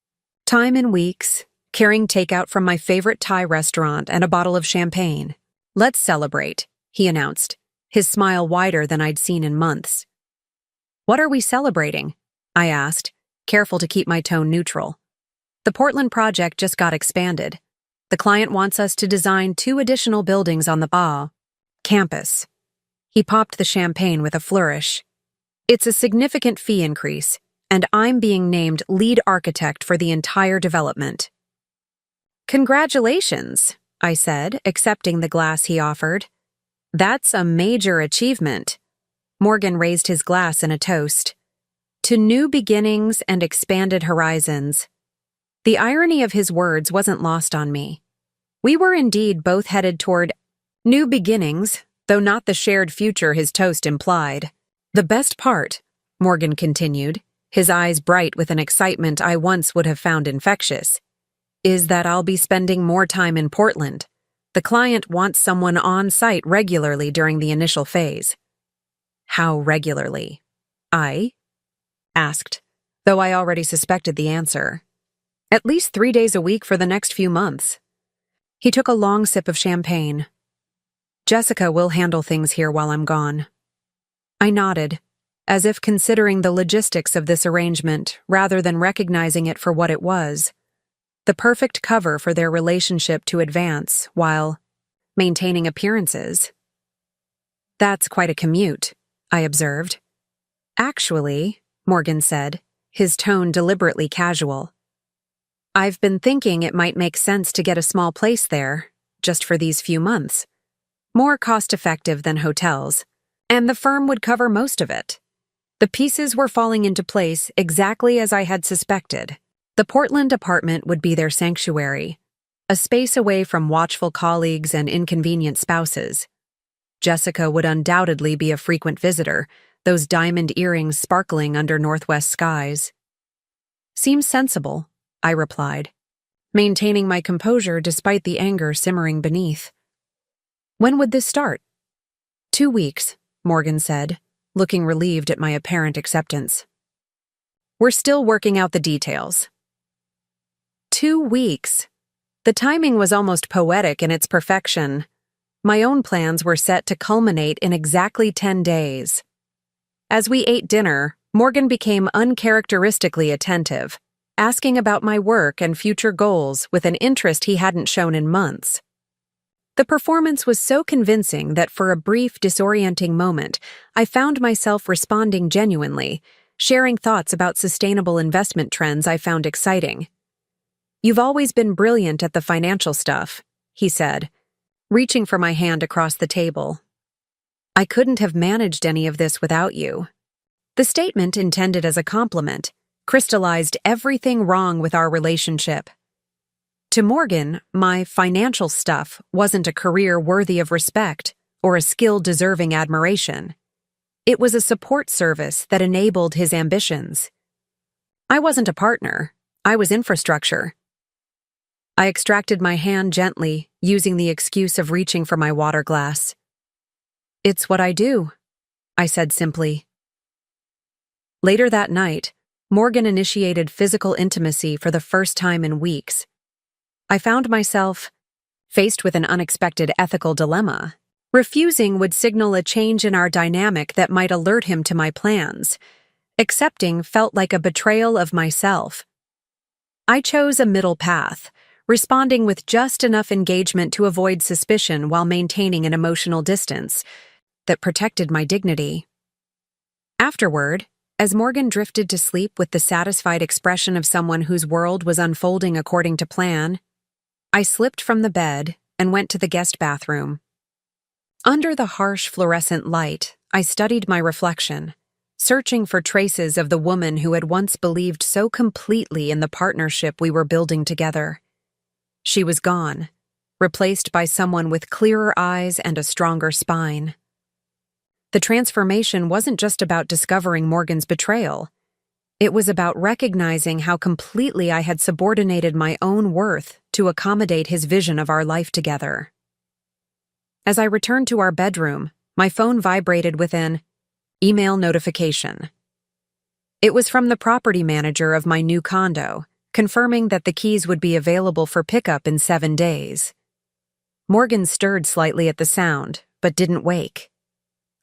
time in weeks, carrying takeout from my favorite Thai restaurant and a bottle of champagne. "Let's celebrate," he announced, his smile wider than I'd seen in months. "What are we celebrating?" I asked, careful to keep my tone neutral. "The Portland project just got expanded. The client wants us to design 2 additional buildings on the campus." He popped the champagne with a flourish. "It's a significant fee increase, and I'm being named lead architect for the entire development." "Congratulations," I said, accepting the glass he offered. "That's a major achievement." Morgan raised his glass in a toast. "To new beginnings and expanded horizons." The irony of his words wasn't lost on me. We were indeed both headed toward new beginnings, though not the shared future his toast implied. "The best part," Morgan continued, his eyes bright with an excitement I once would have found infectious, "is that I'll be spending more time in Portland. The client wants someone on site regularly during the initial phase." "How regularly?" I asked, though I already suspected the answer. "At least 3 days a week for the next few months." He took a long sip of champagne. "Jessica will handle things here while I'm gone." I nodded, as if considering the logistics of this arrangement rather than recognizing it for what it was. The perfect cover for their relationship to advance while maintaining appearances. "That's quite a commute," I observed. "Actually," Morgan said, his tone deliberately casual, "I've been thinking it might make sense to get a small place there, just for these few months. More cost-effective than hotels, and the firm would cover most of it." The pieces were falling into place exactly as I had suspected. The Portland apartment would be their sanctuary, a space away from watchful colleagues and inconvenient spouses. Jessica would undoubtedly be a frequent visitor, those diamond earrings sparkling under northwest skies. "Seems sensible," I replied, maintaining my composure despite the anger simmering beneath. "When would this start?" 2 weeks, Morgan said, looking relieved at my apparent acceptance. "We're still working out the details." 2 weeks. The timing was almost poetic in its perfection. My own plans were set to culminate in exactly 10 days. As we ate dinner, Morgan became uncharacteristically attentive, asking about my work and future goals with an interest he hadn't shown in months. The performance was so convincing that for a brief, disorienting moment, I found myself responding genuinely, sharing thoughts about sustainable investment trends I found exciting. "You've always been brilliant at the financial stuff," he said, reaching for my hand across the table. "I couldn't have managed any of this without you." The statement, intended as a compliment, crystallized everything wrong with our relationship. To Morgan, my financial stuff wasn't a career worthy of respect or a skill deserving admiration. It was a support service that enabled his ambitions. I wasn't a partner, I was infrastructure. I extracted my hand gently, using the excuse of reaching for my water glass. "It's what I do," I said simply. Later that night, Morgan initiated physical intimacy for the first time in weeks. I found myself faced with an unexpected ethical dilemma. Refusing would signal a change in our dynamic that might alert him to my plans. Accepting felt like a betrayal of myself. I chose a middle path, responding with just enough engagement to avoid suspicion while maintaining an emotional distance that protected my dignity. Afterward, as Morgan drifted to sleep with the satisfied expression of someone whose world was unfolding according to plan, I slipped from the bed and went to the guest bathroom. Under the harsh fluorescent light, I studied my reflection, searching for traces of the woman who had once believed so completely in the partnership we were building together. She was gone, replaced by someone with clearer eyes and a stronger spine. The transformation wasn't just about discovering Morgan's betrayal. It was about recognizing how completely I had subordinated my own worth to accommodate his vision of our life together. As I returned to our bedroom, my phone vibrated with an email notification. It was from the property manager of my new condo, confirming that the keys would be available for pickup in 7 days. Morgan stirred slightly at the sound, but didn't wake.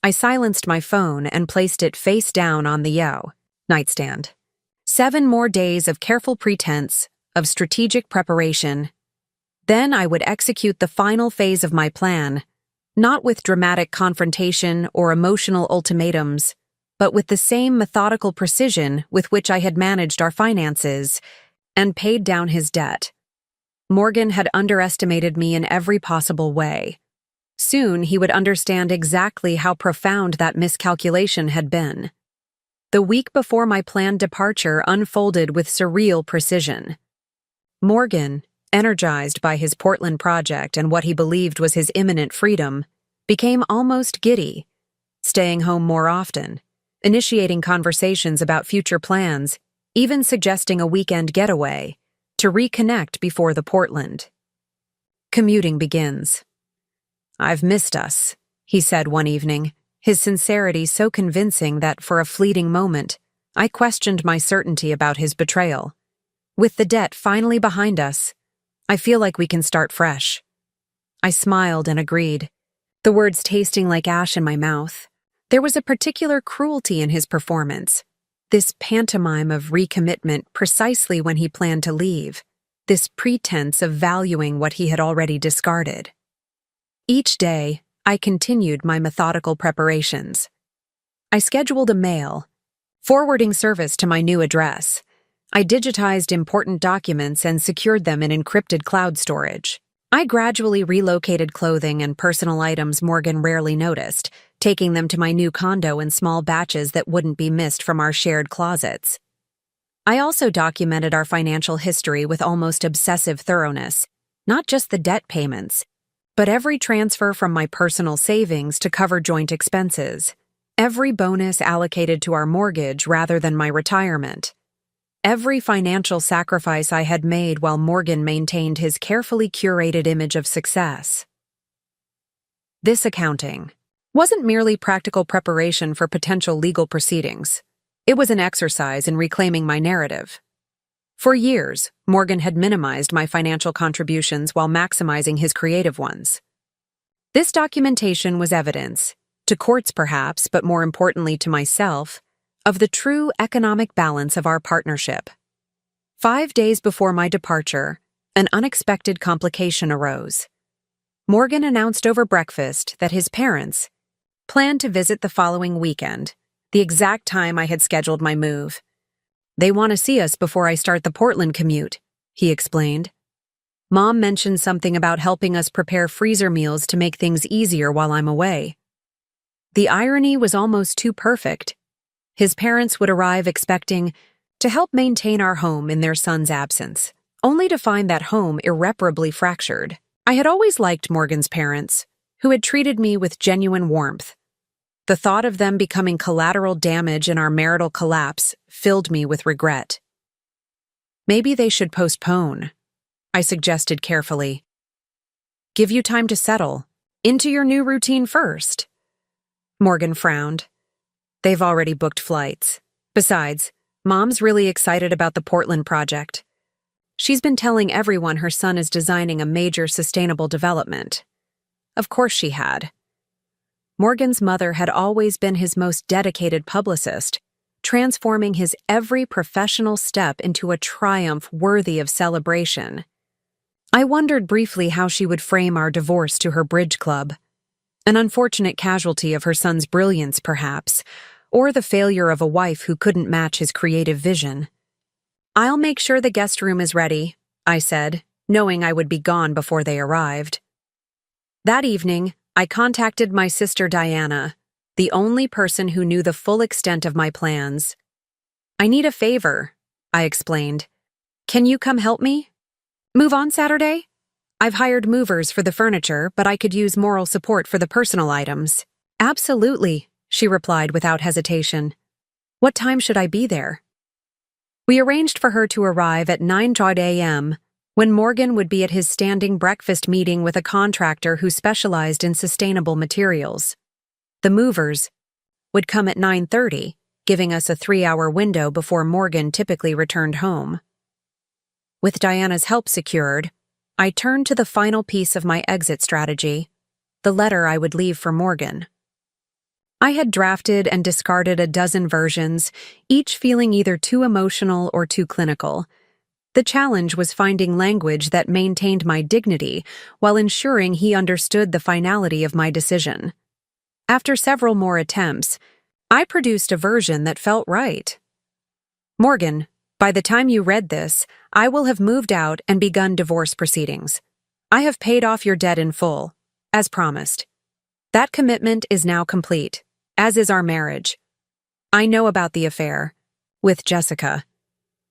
I silenced my phone and placed it face down on the nightstand. 7 more days of careful pretense, of strategic preparation. Then I would execute the final phase of my plan, not with dramatic confrontation or emotional ultimatums, but with the same methodical precision with which I had managed our finances and paid down his debt. Morgan had underestimated me in every possible way. Soon he would understand exactly how profound that miscalculation had been. The week before my planned departure unfolded with surreal precision. Morgan, energized by his Portland project and what he believed was his imminent freedom, became almost giddy, staying home more often, initiating conversations about future plans, even suggesting a weekend getaway, to reconnect before the Portland. Commuting begins. "I've missed us," he said one evening, his sincerity so convincing that for a fleeting moment, I questioned my certainty about his betrayal. "With the debt finally behind us, I feel like we can start fresh." I smiled and agreed, the words tasting like ash in my mouth. There was a particular cruelty in his performance, this pantomime of recommitment precisely when he planned to leave, this pretense of valuing what he had already discarded. Each day, I continued my methodical preparations. I scheduled a mail, forwarding service to my new address. I digitized important documents and secured them in encrypted cloud storage. I gradually relocated clothing and personal items Morgan rarely noticed, taking them to my new condo in small batches that wouldn't be missed from our shared closets. I also documented our financial history with almost obsessive thoroughness, not just the debt payments, but every transfer from my personal savings to cover joint expenses, every bonus allocated to our mortgage rather than my retirement, every financial sacrifice I had made while Morgan maintained his carefully curated image of success. This accounting wasn't merely practical preparation for potential legal proceedings. It was an exercise in reclaiming my narrative. For years, Morgan had minimized my financial contributions while maximizing his creative ones. This documentation was evidence, to courts perhaps, but more importantly to myself, of the true economic balance of our partnership. 5 days before my departure, an unexpected complication arose. Morgan announced over breakfast that his parents planned to visit the following weekend, the exact time I had scheduled my move. "They want to see us before I start the Portland commute," he explained. "Mom mentioned something about helping us prepare freezer meals to make things easier while I'm away." The irony was almost too perfect. His parents would arrive expecting to help maintain our home in their son's absence, only to find that home irreparably fractured. I had always liked Morgan's parents, who had treated me with genuine warmth. The thought of them becoming collateral damage in our marital collapse filled me with regret. "Maybe they should postpone," I suggested carefully. "Give you time to settle into your new routine first." Morgan frowned. "They've already booked flights. Besides, Mom's really excited about the Portland project. She's been telling everyone her son is designing a major sustainable development." Of course she had. Morgan's mother had always been his most dedicated publicist, transforming his every professional step into a triumph worthy of celebration. I wondered briefly how she would frame our divorce to her bridge club. An unfortunate casualty of her son's brilliance, perhaps, or the failure of a wife who couldn't match his creative vision. "I'll make sure the guest room is ready," I said, knowing I would be gone before they arrived. That evening, I contacted my sister Diana, the only person who knew the full extent of my plans. "I need a favor," I explained. "Can you come help me? Move on Saturday? I've hired movers for the furniture, but I could use moral support for the personal items." "Absolutely," she replied without hesitation. "What time should I be there?" We arranged for her to arrive at 9:00 a.m., when Morgan would be at his standing breakfast meeting with a contractor who specialized in sustainable materials. The movers would come at 9:30, giving us a 3-hour window before Morgan typically returned home. With Diana's help secured, I turned to the final piece of my exit strategy, the letter I would leave for Morgan. I had drafted and discarded a dozen versions, each feeling either too emotional or too clinical. The challenge was finding language that maintained my dignity while ensuring he understood the finality of my decision. After several more attempts, I produced a version that felt right. "Morgan, by the time you read this, I will have moved out and begun divorce proceedings. I have paid off your debt in full, as promised. That commitment is now complete, as is our marriage. I know about the affair with Jessica.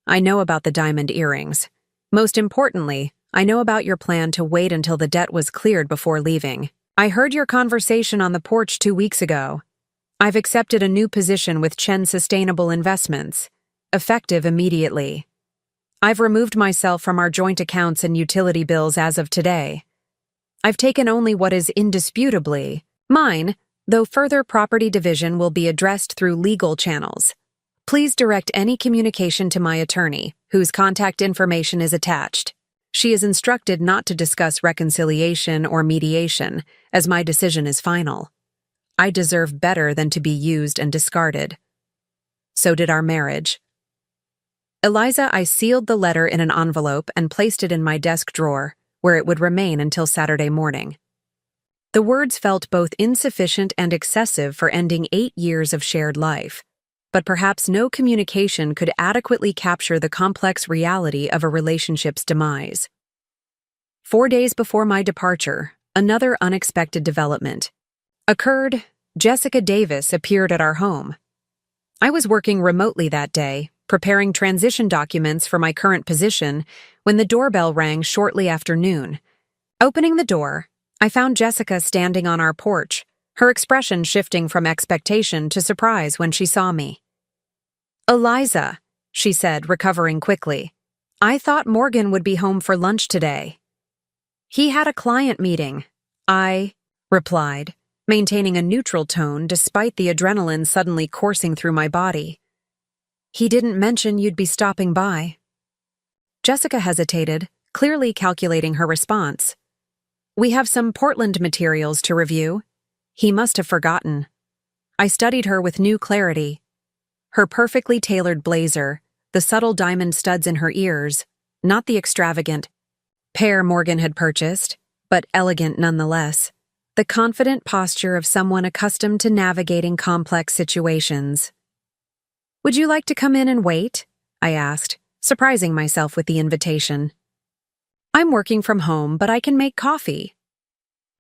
I know about the diamond earrings. Most importantly, I know about your plan to wait until the debt was cleared before leaving. I heard your conversation on the porch 2 weeks ago. I've accepted a new position with Chen Sustainable Investments, effective immediately. I've removed myself from our joint accounts and utility bills as of today. I've taken only what is indisputably mine, though further property division will be addressed through legal channels. Please direct any communication to my attorney, whose contact information is attached. She is instructed not to discuss reconciliation or mediation, as my decision is final. I deserve better than to be used and discarded. So did our marriage." Eliza, I sealed the letter in an envelope and placed it in my desk drawer, where it would remain until Saturday morning. The words felt both insufficient and excessive for ending 8 years of shared life. But perhaps no communication could adequately capture the complex reality of a relationship's demise. 4 days before my departure, another unexpected development occurred. Jessica Davis appeared at our home. I was working remotely that day, preparing transition documents for my current position, when the doorbell rang shortly after noon. Opening the door, I found Jessica standing on our porch, her expression shifting from expectation to surprise when she saw me. "Eliza," she said, recovering quickly. "I thought Morgan would be home for lunch today." "He had a client meeting," I replied, maintaining a neutral tone despite the adrenaline suddenly coursing through my body. "He didn't mention you'd be stopping by." Jessica hesitated, clearly calculating her response. We have some Portland materials to review. He must have forgotten. I studied her with new clarity. Her perfectly tailored blazer, the subtle diamond studs in her ears, not the extravagant pair Morgan had purchased, but elegant nonetheless. The confident posture of someone accustomed to navigating complex situations. "Would you like to come in and wait?" I asked, surprising myself with the invitation. "I'm working from home, but I can make coffee."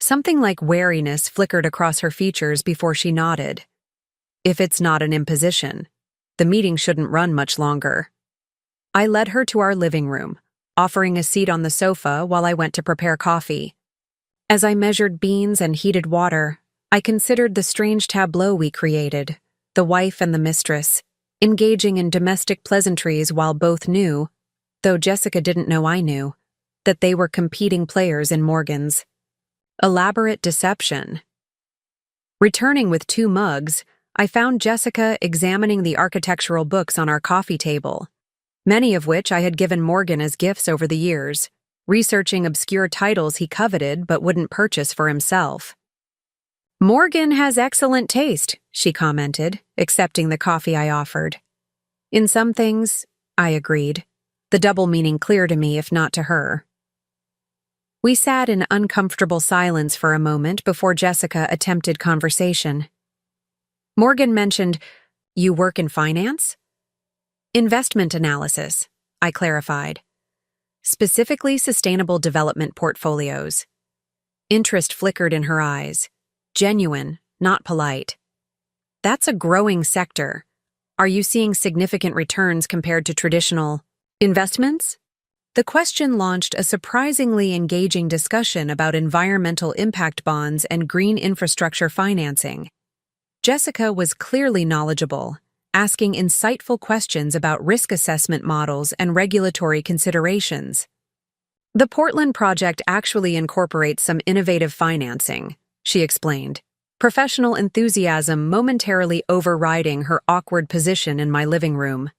Something like wariness flickered across her features before she nodded. If it's not an imposition, the meeting shouldn't run much longer. I led her to our living room, offering a seat on the sofa while I went to prepare coffee. As I measured beans and heated water, I considered the strange tableau we created, the wife and the mistress, engaging in domestic pleasantries while both knew, though Jessica didn't know I knew, that they were competing players in Morgan's elaborate deception. Returning with 2 mugs, I found Jessica examining the architectural books on our coffee table, many of which I had given Morgan as gifts over the years, researching obscure titles he coveted but wouldn't purchase for himself. "Morgan has excellent taste," she commented, accepting the coffee I offered. "In some things," I agreed, the double meaning clear to me if not to her. We sat in uncomfortable silence for a moment before Jessica attempted conversation. Morgan mentioned, "You work in finance?" "Investment analysis," I clarified. "Specifically sustainable development portfolios." Interest flickered in her eyes. Genuine, not polite. "That's a growing sector. Are you seeing significant returns compared to traditional investments?" The question launched a surprisingly engaging discussion about environmental impact bonds and green infrastructure financing. Jessica was clearly knowledgeable, asking insightful questions about risk assessment models and regulatory considerations. "The Portland project actually incorporates some innovative financing," she explained, professional enthusiasm momentarily overriding her awkward position in my living room.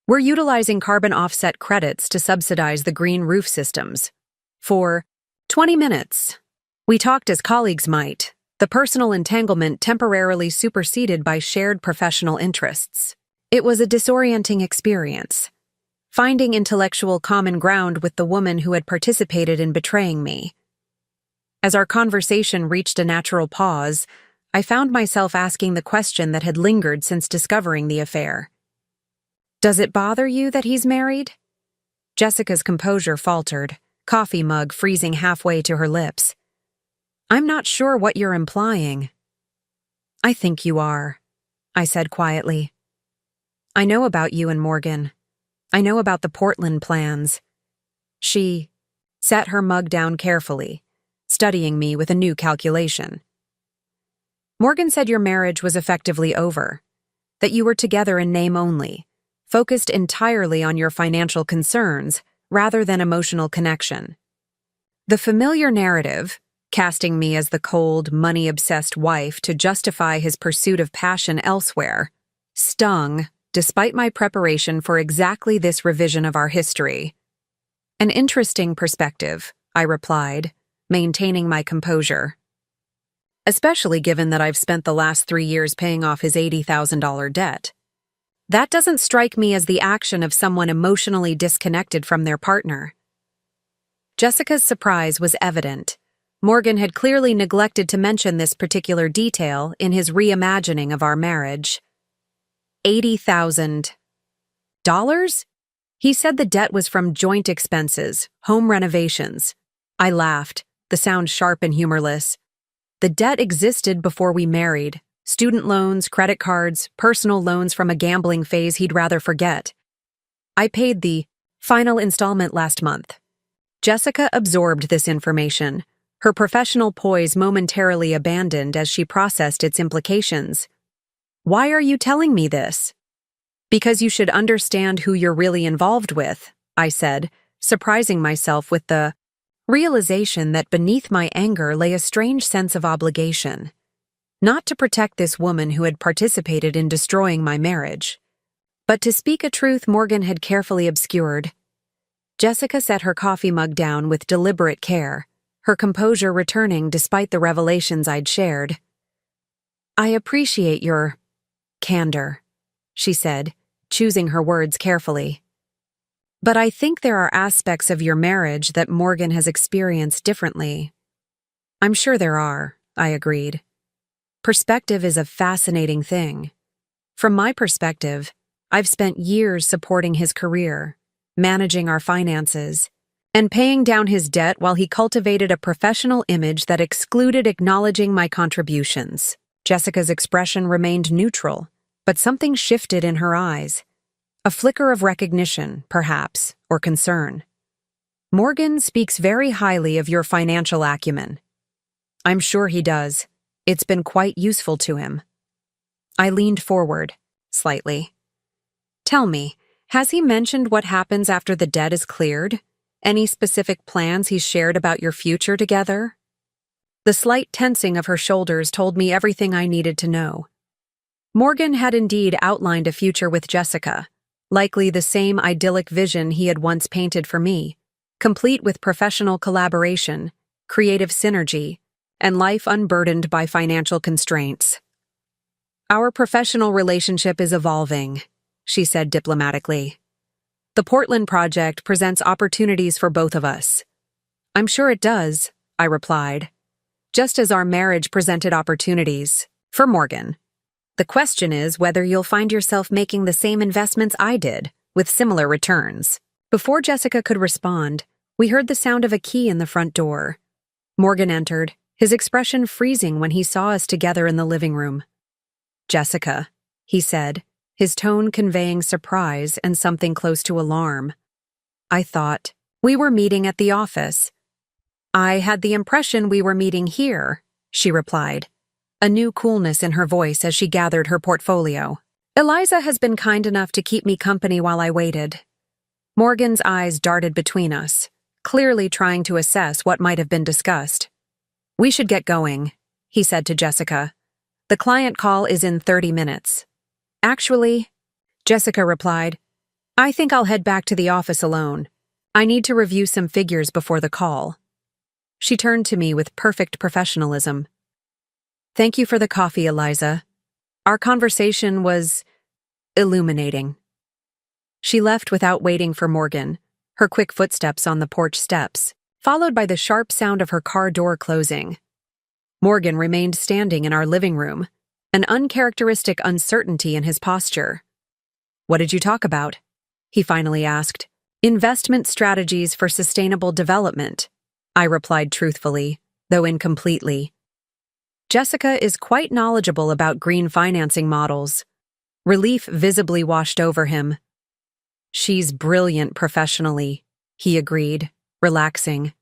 "We're utilizing carbon offset credits to subsidize the green roof systems. For 20 minutes, we talked as colleagues might, the personal entanglement temporarily superseded by shared professional interests. It was a disorienting experience, finding intellectual common ground with the woman who had participated in betraying me. As our conversation reached a natural pause, I found myself asking the question that had lingered since discovering the affair. "Does it bother you that he's married?" Jessica's composure faltered, coffee mug freezing halfway to her lips. "I'm not sure what you're implying." "I think you are," I said quietly. "I know about you and Morgan. I know about the Portland plans." She set her mug down carefully, studying me with a new calculation. "Morgan said your marriage was effectively over, that you were together in name only, focused entirely on your financial concerns rather than emotional connection. The familiar narrative, casting me as the cold, money-obsessed wife to justify his pursuit of passion elsewhere, stung despite my preparation for exactly this revision of our history. An interesting perspective, I replied, maintaining my composure. Especially given that I've spent the last 3 years paying off his $80,000 debt. That doesn't strike me as the action of someone emotionally disconnected from their partner." Jessica's surprise was evident. Morgan had clearly neglected to mention this particular detail in his reimagining of our marriage. $80,000? He said the debt was from joint expenses, home renovations. I laughed, the sound sharp and humorless. The debt existed before we married. Student loans, credit cards, personal loans from a gambling phase he'd rather forget. I paid the final installment last month. Jessica absorbed this information, her professional poise momentarily abandoned as she processed its implications. "Why are you telling me this?" "Because you should understand who you're really involved with," I said, surprising myself with the realization that beneath my anger lay a strange sense of obligation. Not to protect this woman who had participated in destroying my marriage, but to speak a truth Morgan had carefully obscured. Jessica set her coffee mug down with deliberate care, her composure returning despite the revelations I'd shared. "I appreciate your candor," she said, choosing her words carefully. "But I think there are aspects of your marriage that Morgan has experienced differently." "I'm sure there are," I agreed. "Perspective is a fascinating thing. From my perspective, I've spent years supporting his career, managing our finances, and paying down his debt while he cultivated a professional image that excluded acknowledging my contributions." Jessica's expression remained neutral, but something shifted in her eyes. A flicker of recognition, perhaps, or concern. "Morgan speaks very highly of your financial acumen." "I'm sure he does. It's been quite useful to him." I leaned forward, slightly. "Tell me, has he mentioned what happens after the debt is cleared? Any specific plans he's shared about your future together?" The slight tensing of her shoulders told me everything I needed to know. Morgan had indeed outlined a future with Jessica, likely the same idyllic vision he had once painted for me, complete with professional collaboration, creative synergy, and life unburdened by financial constraints. "Our professional relationship is evolving," she said diplomatically. "The Portland project presents opportunities for both of us." "I'm sure it does," I replied, "just as our marriage presented opportunities for Morgan. The question is whether you'll find yourself making the same investments I did, with similar returns." Before Jessica could respond, we heard the sound of a key in the front door. Morgan entered, his expression freezing when he saw us together in the living room. "Jessica," he said, his tone conveying surprise and something close to alarm. I thought, "We were meeting at the office." "I had the impression we were meeting here," she replied, a new coolness in her voice as she gathered her portfolio. "Eliza has been kind enough to keep me company while I waited." Morgan's eyes darted between us, clearly trying to assess what might have been discussed. "We should get going," he said to Jessica. "The client call is in 30 minutes. "Actually," Jessica replied, "I think I'll head back to the office alone. I need to review some figures before the call." She turned to me with perfect professionalism. "Thank you for the coffee, Eliza. Our conversation was illuminating." She left without waiting for Morgan, her quick footsteps on the porch steps, followed by the sharp sound of her car door closing. Morgan remained standing in our living room, an uncharacteristic uncertainty in his posture. "What did you talk about?" he finally asked. "Investment strategies for sustainable development," I replied truthfully, though incompletely. Jessica is quite knowledgeable about green financing models. Relief visibly washed over him. "She's brilliant professionally," he agreed, relaxing.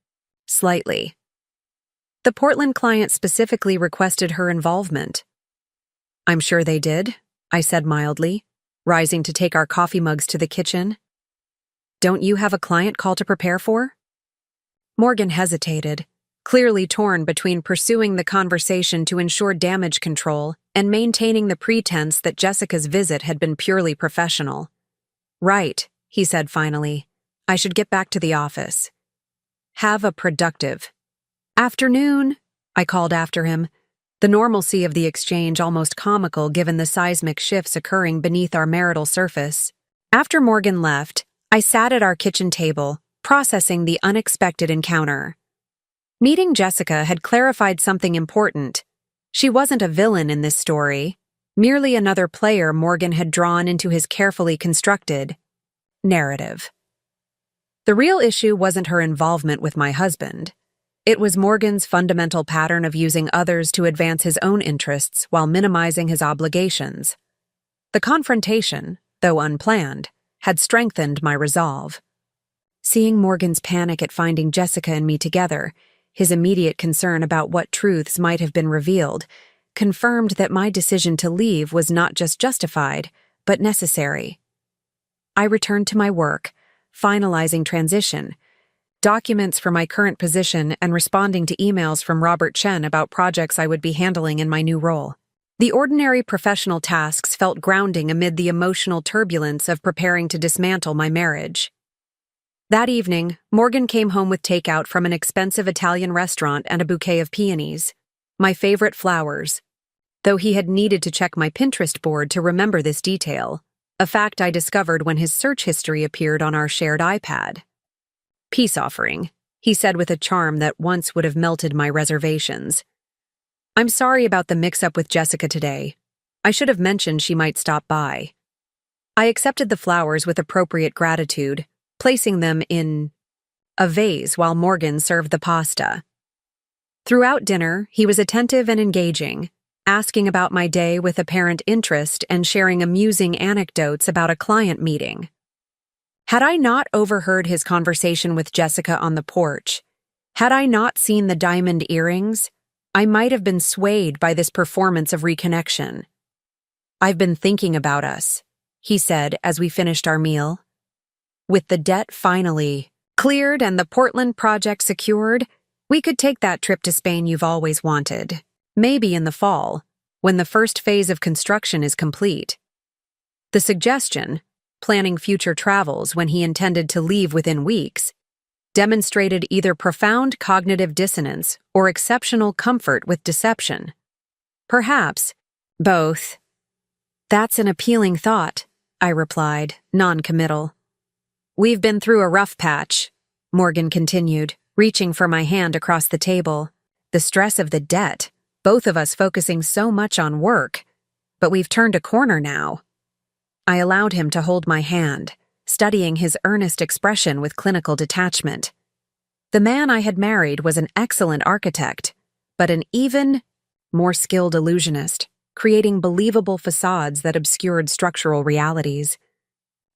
Slightly. "The Portland client specifically requested her involvement." "I'm sure they did," I said mildly, rising to take our coffee mugs to the kitchen. "Don't you have a client call to prepare for?" Morgan hesitated, clearly torn between pursuing the conversation to ensure damage control and maintaining the pretense that Jessica's visit had been purely professional. "Right," he said finally. "I should get back to the office." "Have a productive afternoon," I called after him, the normalcy of the exchange almost comical given the seismic shifts occurring beneath our marital surface. After Morgan left, I sat at our kitchen table, processing the unexpected encounter. Meeting Jessica had clarified something important. She wasn't a villain in this story, merely another player Morgan had drawn into his carefully constructed narrative. The real issue wasn't her involvement with my husband. It was Morgan's fundamental pattern of using others to advance his own interests while minimizing his obligations. The confrontation, though unplanned, had strengthened my resolve. Seeing Morgan's panic at finding Jessica and me together, his immediate concern about what truths might have been revealed, confirmed that my decision to leave was not just justified, but necessary. I returned to my work, finalizing transition, documents for my current position, and responding to emails from Robert Chen about projects I would be handling in my new role. The ordinary professional tasks felt grounding amid the emotional turbulence of preparing to dismantle my marriage. That evening, Morgan came home with takeout from an expensive Italian restaurant and a bouquet of peonies, my favorite flowers, though he had needed to check my Pinterest board to remember this detail, a fact I discovered when his search history appeared on our shared iPad. "Peace offering," he said with a charm that once would have melted my reservations. "I'm sorry about the mix-up with Jessica today. I should have mentioned she might stop by." I accepted the flowers with appropriate gratitude, placing them in a vase while Morgan served the pasta. Throughout dinner, he was attentive and engaging, asking about my day with apparent interest and sharing amusing anecdotes about a client meeting. Had I not overheard his conversation with Jessica on the porch, had I not seen the diamond earrings, I might have been swayed by this performance of reconnection. "I've been thinking about us," he said as we finished our meal. "With the debt finally cleared and the Portland project secured, we could take that trip to Spain you've always wanted. Maybe in the fall, when the first phase of construction is complete." The suggestion, planning future travels when he intended to leave within weeks, demonstrated either profound cognitive dissonance or exceptional comfort with deception. Perhaps both. "That's an appealing thought," I replied, non-committal. "We've been through a rough patch," Morgan continued, reaching for my hand across the table. "The stress of the debt, both of us focusing so much on work, but we've turned a corner now." I allowed him to hold my hand, studying his earnest expression with clinical detachment. The man I had married was an excellent architect, but an even more skilled illusionist, creating believable facades that obscured structural realities.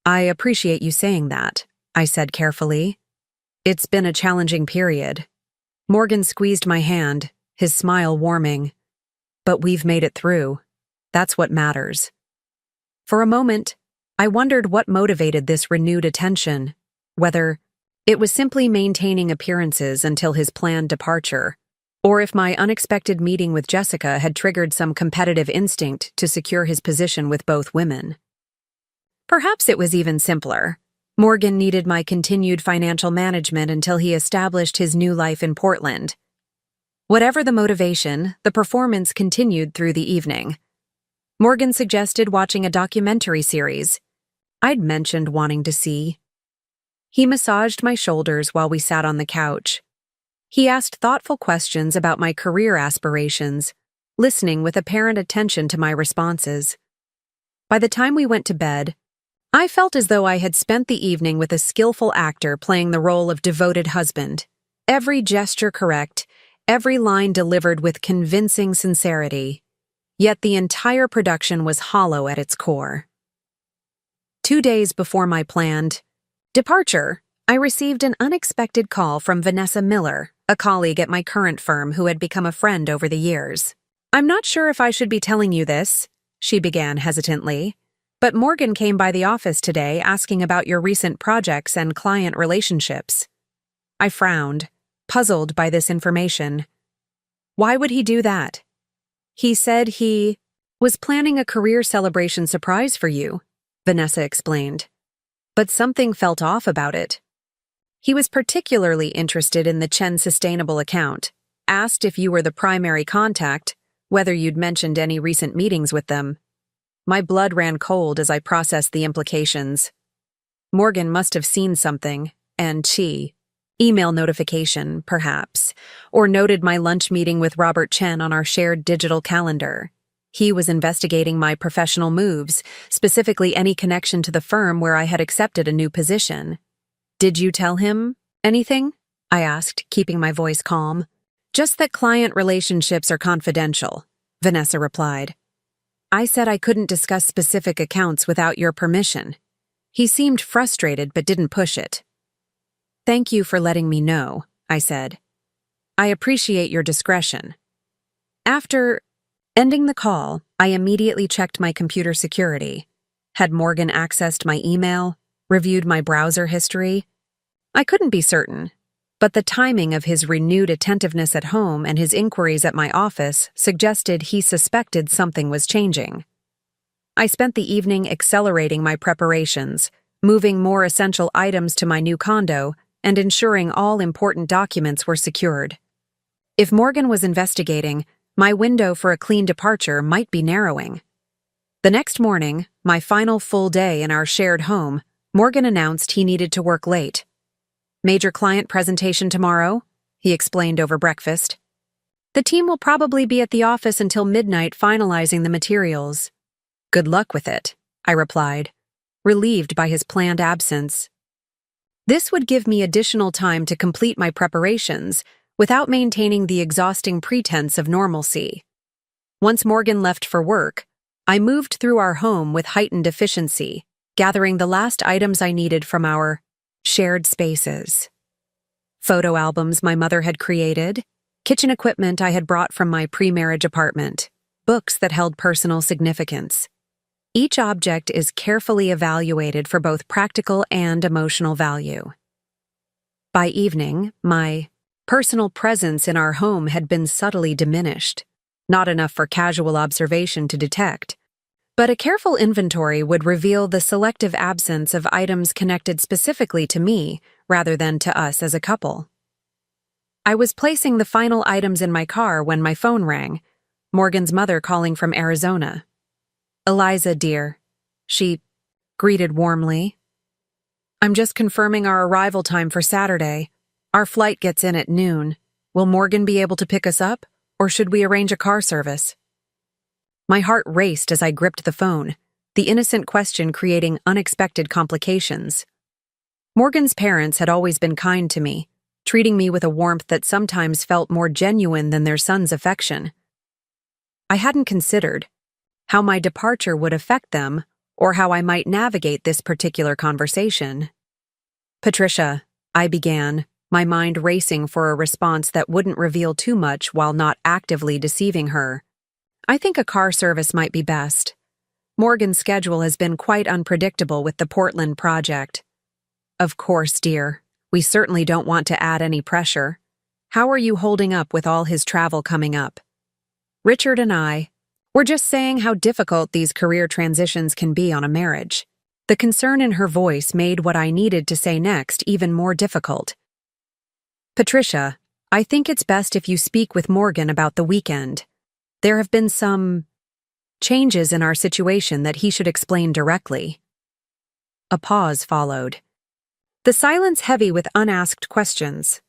"I appreciate you saying that," I said carefully. "It's been a challenging period." Morgan squeezed my hand, his smile warming. "But we've made it through. That's what matters." For a moment, I wondered what motivated this renewed attention, whether it was simply maintaining appearances until his planned departure, or if my unexpected meeting with Jessica had triggered some competitive instinct to secure his position with both women. Perhaps it was even simpler. Morgan needed my continued financial management until he established his new life in Portland. Whatever the motivation, the performance continued through the evening. Morgan suggested watching a documentary series I'd mentioned wanting to see. He massaged my shoulders while we sat on the couch. He asked thoughtful questions about my career aspirations, listening with apparent attention to my responses. By the time we went to bed, I felt as though I had spent the evening with a skillful actor playing the role of devoted husband, every gesture correct, every line delivered with convincing sincerity. Yet the entire production was hollow at its core. 2 days before my planned departure, I received an unexpected call from Vanessa Miller, a colleague at my current firm who had become a friend over the years. "I'm not sure if I should be telling you this," she began hesitantly, "but Morgan came by the office today asking about your recent projects and client relationships." I frowned, puzzled by this information. "Why would he do that?" "He said he was planning a career celebration surprise for you," Vanessa explained. "But something felt off about it. He was particularly interested in the Chen Sustainable account, asked if you were the primary contact, whether you'd mentioned any recent meetings with them." My blood ran cold as I processed the implications. Morgan must have seen something, and email notification, perhaps, or noted my lunch meeting with Robert Chen on our shared digital calendar. He was investigating my professional moves, specifically any connection to the firm where I had accepted a new position. "Did you tell him anything?" I asked, keeping my voice calm. "Just that client relationships are confidential," Vanessa replied. "I said I couldn't discuss specific accounts without your permission." He seemed frustrated but didn't push it. "Thank you for letting me know," I said. "I appreciate your discretion." After ending the call, I immediately checked my computer security. Had Morgan accessed my email, reviewed my browser history? I couldn't be certain, but the timing of his renewed attentiveness at home and his inquiries at my office suggested he suspected something was changing. I spent the evening accelerating my preparations, moving more essential items to my new condo and ensuring all important documents were secured. If Morgan was investigating, my window for a clean departure might be narrowing. The next morning, my final full day in our shared home, Morgan announced he needed to work late. "Major client presentation tomorrow," he explained over breakfast. "The team will probably be at the office until midnight finalizing the materials." "Good luck with it," I replied, relieved by his planned absence. This would give me additional time to complete my preparations without maintaining the exhausting pretense of normalcy. Once Morgan left for work, I moved through our home with heightened efficiency, gathering the last items I needed from our shared spaces. Photo albums my mother had created, kitchen equipment I had brought from my pre-marriage apartment, books that held personal significance. Each object is carefully evaluated for both practical and emotional value. By evening, my personal presence in our home had been subtly diminished, not enough for casual observation to detect, but a careful inventory would reveal the selective absence of items connected specifically to me rather than to us as a couple. I was placing the final items in my car when my phone rang, Morgan's mother calling from Arizona. "Eliza, dear," she greeted warmly. "I'm just confirming our arrival time for Saturday. Our flight gets in at noon. Will Morgan be able to pick us up, or should we arrange a car service?" My heart raced as I gripped the phone, the innocent question creating unexpected complications. Morgan's parents had always been kind to me, treating me with a warmth that sometimes felt more genuine than their son's affection. I hadn't considered how my departure would affect them or how I might navigate this particular conversation. "Patricia," I began, my mind racing for a response that wouldn't reveal too much while not actively deceiving her. "I think a car service might be best. Morgan's schedule has been quite unpredictable with the Portland project." "Of course, dear. We certainly don't want to add any pressure. How are you holding up with all his travel coming up?" "Richard and I, we're just saying how difficult these career transitions can be on a marriage." The concern in her voice made what I needed to say next even more difficult. "Patricia, I think it's best if you speak with Morgan about the weekend. There have been some changes in our situation that he should explain directly." A pause followed, the silence heavy with unasked questions.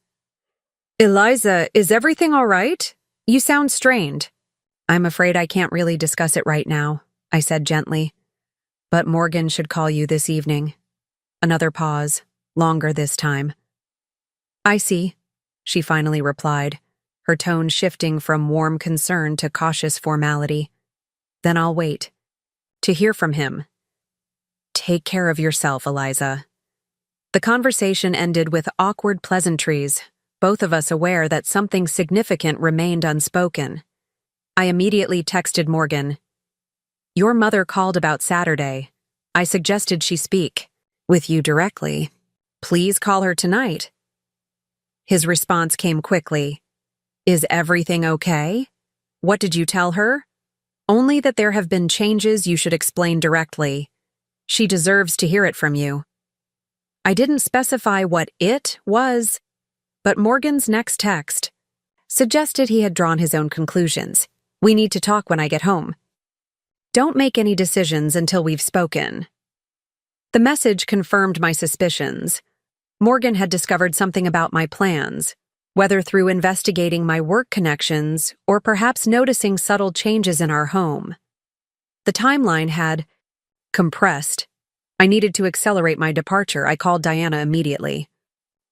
"Eliza, is everything all right? You sound strained." "I'm afraid I can't really discuss it right now," I said gently. "But Morgan should call you this evening." Another pause, longer this time. "I see," she finally replied, her tone shifting from warm concern to cautious formality. "Then I'll wait to hear from him." "Take care of yourself, Eliza." The conversation ended with awkward pleasantries, both of us aware that something significant remained unspoken. I immediately texted Morgan. "Your mother called about Saturday. I suggested she speak with you directly. Please call her tonight." His response came quickly. "Is everything okay? What did you tell her?" "Only that there have been changes you should explain directly. She deserves to hear it from you." I didn't specify what it was, but Morgan's next text suggested he had drawn his own conclusions. "We need to talk when I get home. Don't make any decisions until we've spoken." The message confirmed my suspicions. Morgan had discovered something about my plans, whether through investigating my work connections or perhaps noticing subtle changes in our home. The timeline had compressed. I needed to accelerate my departure. I called Diana immediately.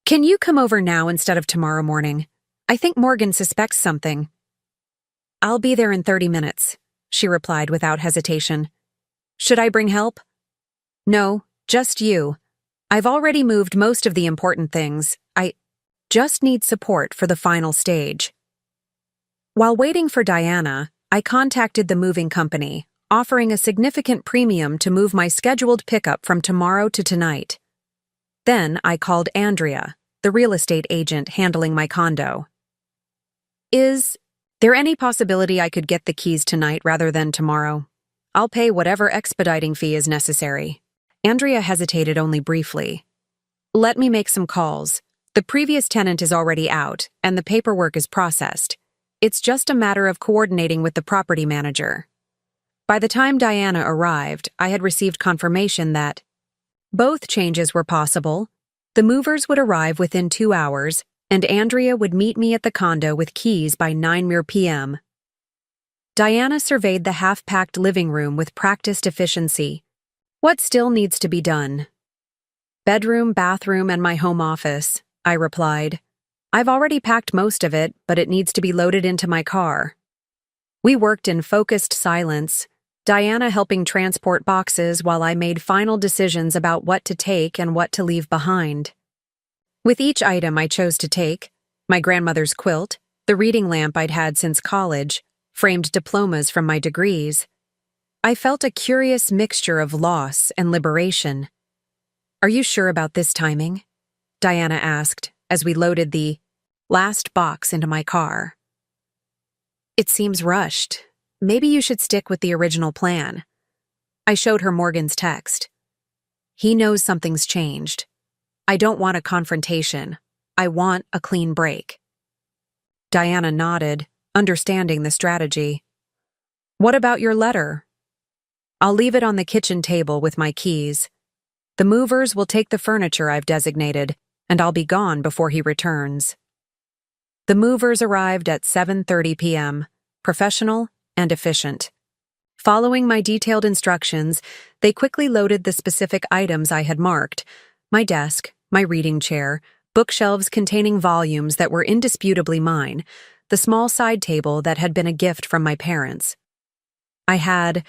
"Can you come over now instead of tomorrow morning? I think Morgan suspects something." "I'll be there in 30 minutes, she replied without hesitation. "Should I bring help?" "No, just you. I've already moved most of the important things. I just need support for the final stage." While waiting for Diana, I contacted the moving company, offering a significant premium to move my scheduled pickup from tomorrow to tonight. Then I called Andrea, the real estate agent handling my condo. "Is there any possibility I could get the keys tonight rather than tomorrow? I'll pay whatever expediting fee is necessary." Andrea hesitated only briefly. Let me make some calls. The previous tenant is already out, and the paperwork is processed. It's just a matter of coordinating with the property manager. By the time Diana arrived, I had received confirmation that both changes were possible. The movers would arrive within 2 hours, and Andrea would meet me at the condo with keys by 9 p.m. Diana surveyed the half-packed living room with practiced efficiency. What still needs to be done? Bedroom, bathroom, and my home office, I replied. I've already packed most of it, but it needs to be loaded into my car. We worked in focused silence, Diana helping transport boxes while I made final decisions about what to take and what to leave behind. With each item I chose to take, my grandmother's quilt, the reading lamp I'd had since college, framed diplomas from my degrees, I felt a curious mixture of loss and liberation. Are you sure about this timing? Diana asked as we loaded the last box into my car. It seems rushed. Maybe you should stick with the original plan. I showed her Morgan's text. He knows something's changed. I don't want a confrontation. I want a clean break. Diana nodded, understanding the strategy. What about your letter? I'll leave it on the kitchen table with my keys. The movers will take the furniture I've designated, and I'll be gone before he returns. The movers arrived at 7:30 p.m., professional and efficient. Following my detailed instructions, they quickly loaded the specific items I had marked: my desk, my reading chair, bookshelves containing volumes that were indisputably mine, the small side table that had been a gift from my parents. I had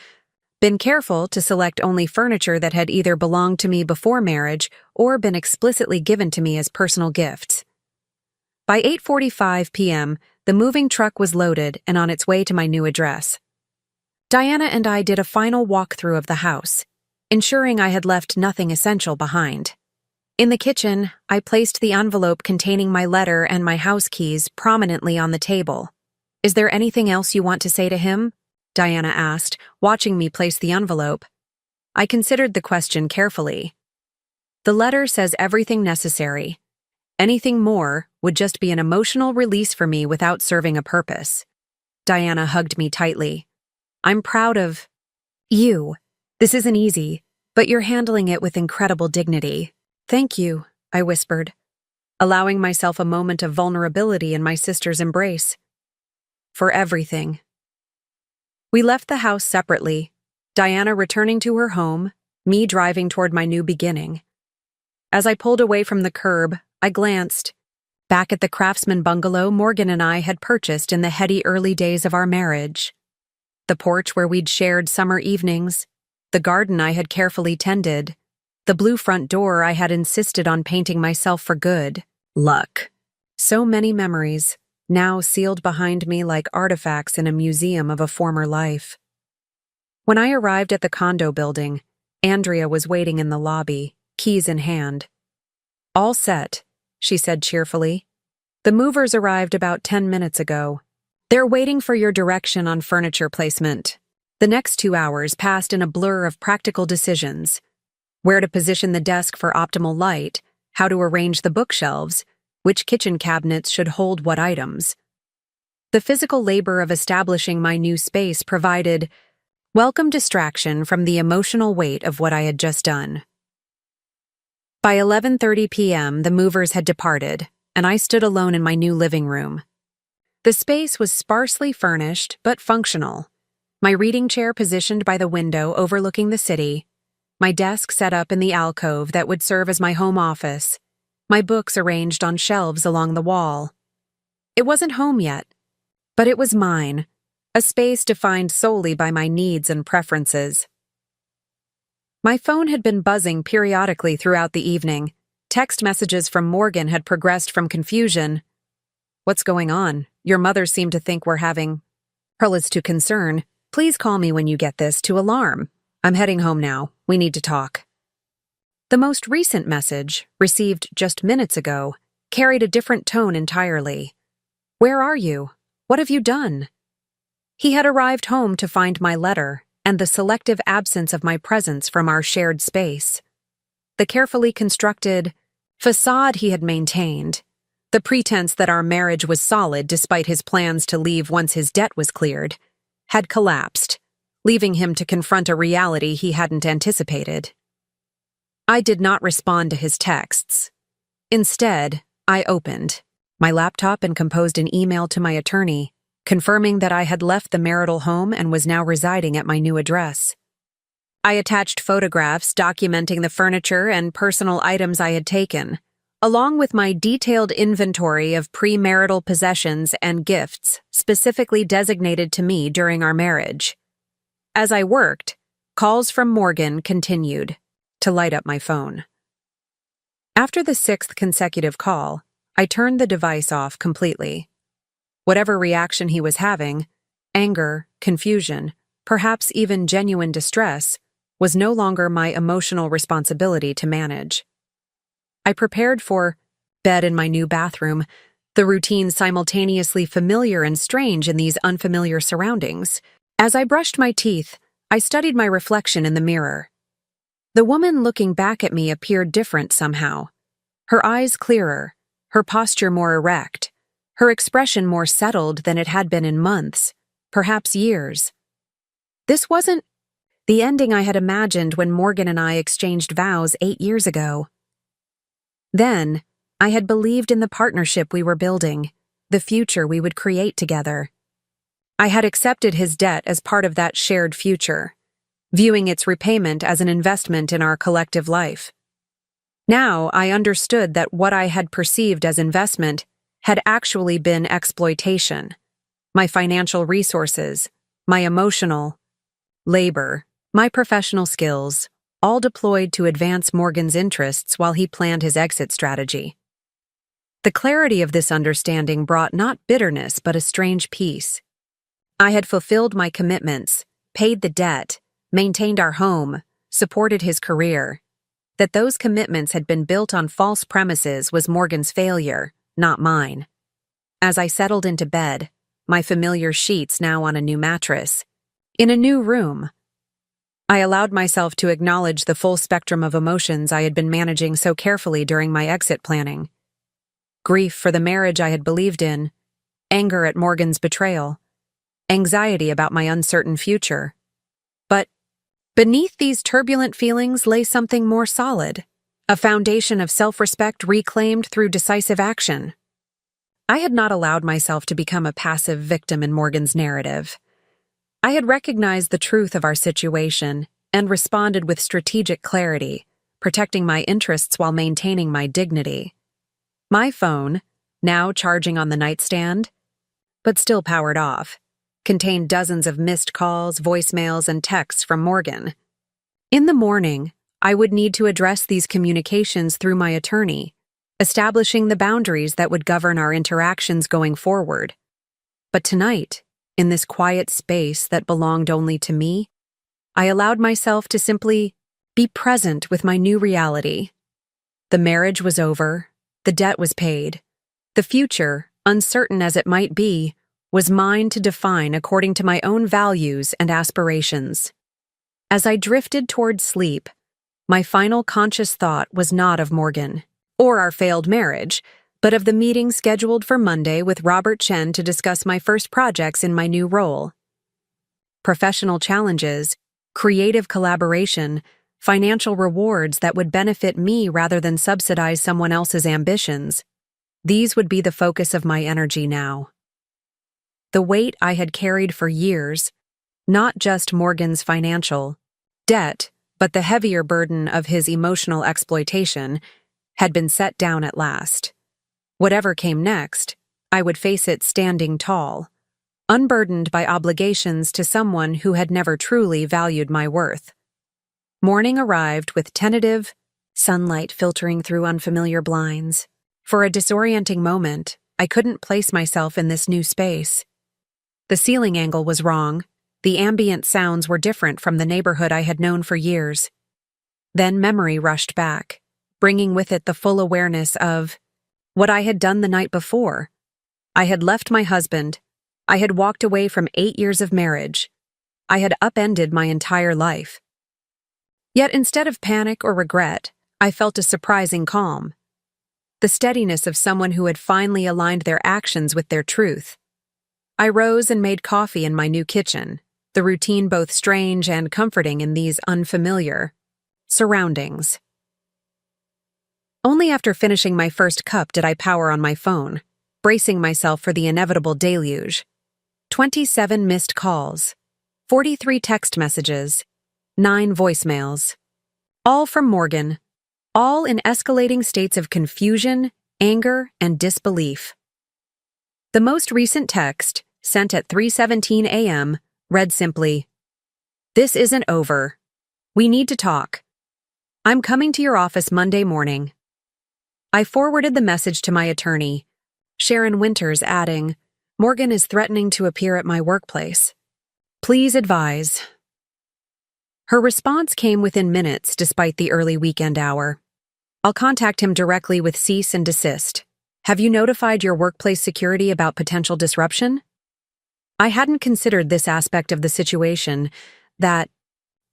been careful to select only furniture that had either belonged to me before marriage or been explicitly given to me as personal gifts. By 8:45 p.m., the moving truck was loaded and on its way to my new address. Diana and I did a final walkthrough of the house, ensuring I had left nothing essential behind. In the kitchen, I placed the envelope containing my letter and my house keys prominently on the table. Is there anything else you want to say to him? Diana asked, watching me place the envelope. I considered the question carefully. The letter says everything necessary. Anything more would just be an emotional release for me without serving a purpose. Diana hugged me tightly. I'm proud of you. This isn't easy, but you're handling it with incredible dignity. Thank you, I whispered, allowing myself a moment of vulnerability in my sister's embrace. For everything. We left the house separately, Diana returning to her home, me driving toward my new beginning. As I pulled away from the curb, I glanced. Back at the craftsman bungalow Morgan and I had purchased in the heady early days of our marriage. The porch where we'd shared summer evenings, the garden I had carefully tended, the blue front door I had insisted on painting myself for good luck. So many memories, now sealed behind me like artifacts in a museum of a former life. When I arrived at the condo building, Andrea was waiting in the lobby, keys in hand. All set, she said cheerfully. The movers arrived about 10 minutes ago. They're waiting for your direction on furniture placement. The next 2 hours passed in a blur of practical decisions. Where to position the desk for optimal light, how to arrange the bookshelves, which kitchen cabinets should hold what items. The physical labor of establishing my new space provided welcome distraction from the emotional weight of what I had just done. By 11:30 p.m., the movers had departed, and I stood alone in my new living room. The space was sparsely furnished but functional. My reading chair positioned by the window overlooking the city, my desk set up in the alcove that would serve as my home office, my books arranged on shelves along the wall. It wasn't home yet, but it was mine, a space defined solely by my needs and preferences. My phone had been buzzing periodically throughout the evening. Text messages from Morgan had progressed from confusion. What's going on? Your mother seemed to think we're having Perlas to concern. Please call me when you get this to alarm. I'm heading home now. We need to talk. The most recent message, received just minutes ago, carried a different tone entirely. Where are you? What have you done? He had arrived home to find my letter, and the selective absence of my presence from our shared space. The carefully constructed facade he had maintained, the pretense that our marriage was solid despite his plans to leave once his debt was cleared, had collapsed, leaving him to confront a reality he hadn't anticipated. I did not respond to his texts. Instead, I opened my laptop and composed an email to my attorney, confirming that I had left the marital home and was now residing at my new address. I attached photographs documenting the furniture and personal items I had taken, along with my detailed inventory of premarital possessions and gifts specifically designated to me during our marriage. As I worked, calls from Morgan continued to light up my phone. After the 6th consecutive call, I turned the device off completely. Whatever reaction he was having, anger, confusion, perhaps even genuine distress, was no longer my emotional responsibility to manage. I prepared for bed in my new bathroom, the routine simultaneously familiar and strange in these unfamiliar surroundings. As I brushed my teeth, I studied my reflection in the mirror. The woman looking back at me appeared different somehow. Her eyes clearer, her posture more erect, her expression more settled than it had been in months, perhaps years. This wasn't the ending I had imagined when Morgan and I exchanged vows 8 years ago. Then, I had believed in the partnership we were building, the future we would create together. I had accepted his debt as part of that shared future, viewing its repayment as an investment in our collective life. Now, I understood that what I had perceived as investment had actually been exploitation. My financial resources, my emotional labor, my professional skills, all deployed to advance Morgan's interests while he planned his exit strategy. The clarity of this understanding brought not bitterness but a strange peace. I had fulfilled my commitments, paid the debt, maintained our home, supported his career. That those commitments had been built on false premises was Morgan's failure, not mine. As I settled into bed, my familiar sheets now on a new mattress, in a new room, I allowed myself to acknowledge the full spectrum of emotions I had been managing so carefully during my exit planning. Grief for the marriage I had believed in, anger at Morgan's betrayal, anxiety about my uncertain future. But beneath these turbulent feelings lay something more solid, a foundation of self-respect reclaimed through decisive action. I had not allowed myself to become a passive victim in Morgan's narrative. I had recognized the truth of our situation and responded with strategic clarity, protecting my interests while maintaining my dignity. My phone, now charging on the nightstand, but still powered off, contained dozens of missed calls, voicemails, and texts from Morgan. In the morning, I would need to address these communications through my attorney, establishing the boundaries that would govern our interactions going forward. But tonight, in this quiet space that belonged only to me, I allowed myself to simply be present with my new reality. The marriage was over, the debt was paid. The future, uncertain as it might be, was mine to define according to my own values and aspirations. As I drifted toward sleep, my final conscious thought was not of Morgan or our failed marriage, but of the meeting scheduled for Monday with Robert Chen to discuss my first projects in my new role. Professional challenges, creative collaboration, financial rewards that would benefit me rather than subsidize someone else's ambitions. These would be the focus of my energy now. The weight I had carried for years, not just Morgan's financial debt, but the heavier burden of his emotional exploitation, had been set down at last. Whatever came next, I would face it standing tall, unburdened by obligations to someone who had never truly valued my worth. Morning arrived with tentative sunlight filtering through unfamiliar blinds. For a disorienting moment, I couldn't place myself in this new space. The ceiling angle was wrong. The ambient sounds were different from the neighborhood I had known for years. Then memory rushed back, bringing with it the full awareness of what I had done the night before. I had left my husband. I had walked away from 8 years of marriage. I had upended my entire life. Yet instead of panic or regret, I felt a surprising calm. The steadiness of someone who had finally aligned their actions with their truth. I rose and made coffee in my new kitchen, the routine both strange and comforting in these unfamiliar surroundings. Only after finishing my first cup did I power on my phone, bracing myself for the inevitable deluge. 27 missed calls, 43 text messages, 9 voicemails. All from Morgan, all in escalating states of confusion, anger, and disbelief. The most recent text, sent at 3:17 a.m., read simply, "This isn't over. We need to talk. I'm coming to your office Monday morning." I forwarded the message to my attorney, Sharon Winters, adding, "Morgan is threatening to appear at my workplace. Please advise." Her response came within minutes despite the early weekend hour. "I'll contact him directly with cease and desist. Have you notified your workplace security about potential disruption?" I hadn't considered this aspect of the situation, that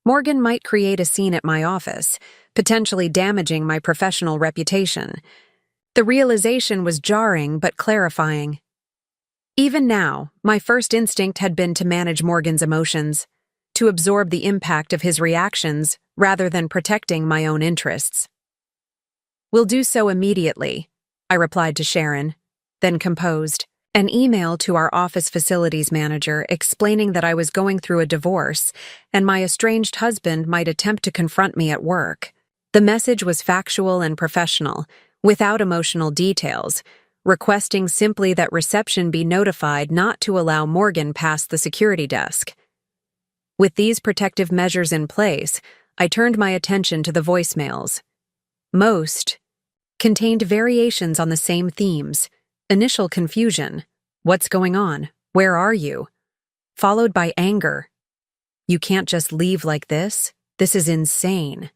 Morgan might create a scene at my office, potentially damaging my professional reputation. The realization was jarring but clarifying. Even now, my first instinct had been to manage Morgan's emotions, to absorb the impact of his reactions rather than protecting my own interests. "We'll do so immediately," I replied to Sharon, then composed an email to our office facilities manager explaining that I was going through a divorce and my estranged husband might attempt to confront me at work. The message was factual and professional, without emotional details, requesting simply that reception be notified not to allow Morgan past the security desk. With these protective measures in place, I turned my attention to the voicemails. Most contained variations on the same themes: initial confusion, "What's going on? Where are you?" Followed by anger. "You can't just leave like this. This is insane."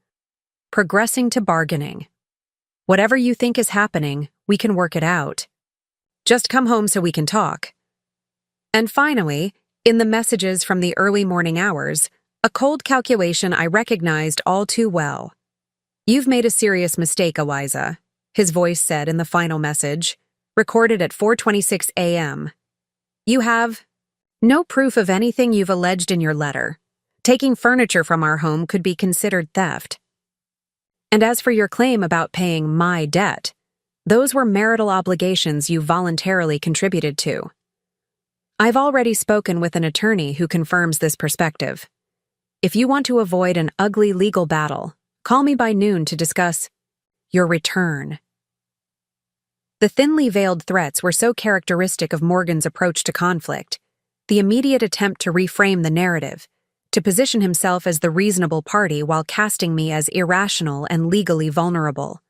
Progressing to bargaining. "Whatever you think is happening, we can work it out. Just come home so we can talk." And finally, in the messages from the early morning hours, a cold calculation I recognized all too well. "You've made a serious mistake, Eliza," his voice said in the final message, recorded at 4:26 a.m. "You have no proof of anything you've alleged in your letter. Taking furniture from our home could be considered theft. And as for your claim about paying my debt, those were marital obligations you voluntarily contributed to. I've already spoken with an attorney who confirms this perspective. If you want to avoid an ugly legal battle, call me by noon to discuss your return." The thinly veiled threats were so characteristic of Morgan's approach to conflict, the immediate attempt to reframe the narrative, to position himself as the reasonable party while casting me as irrational and legally vulnerable.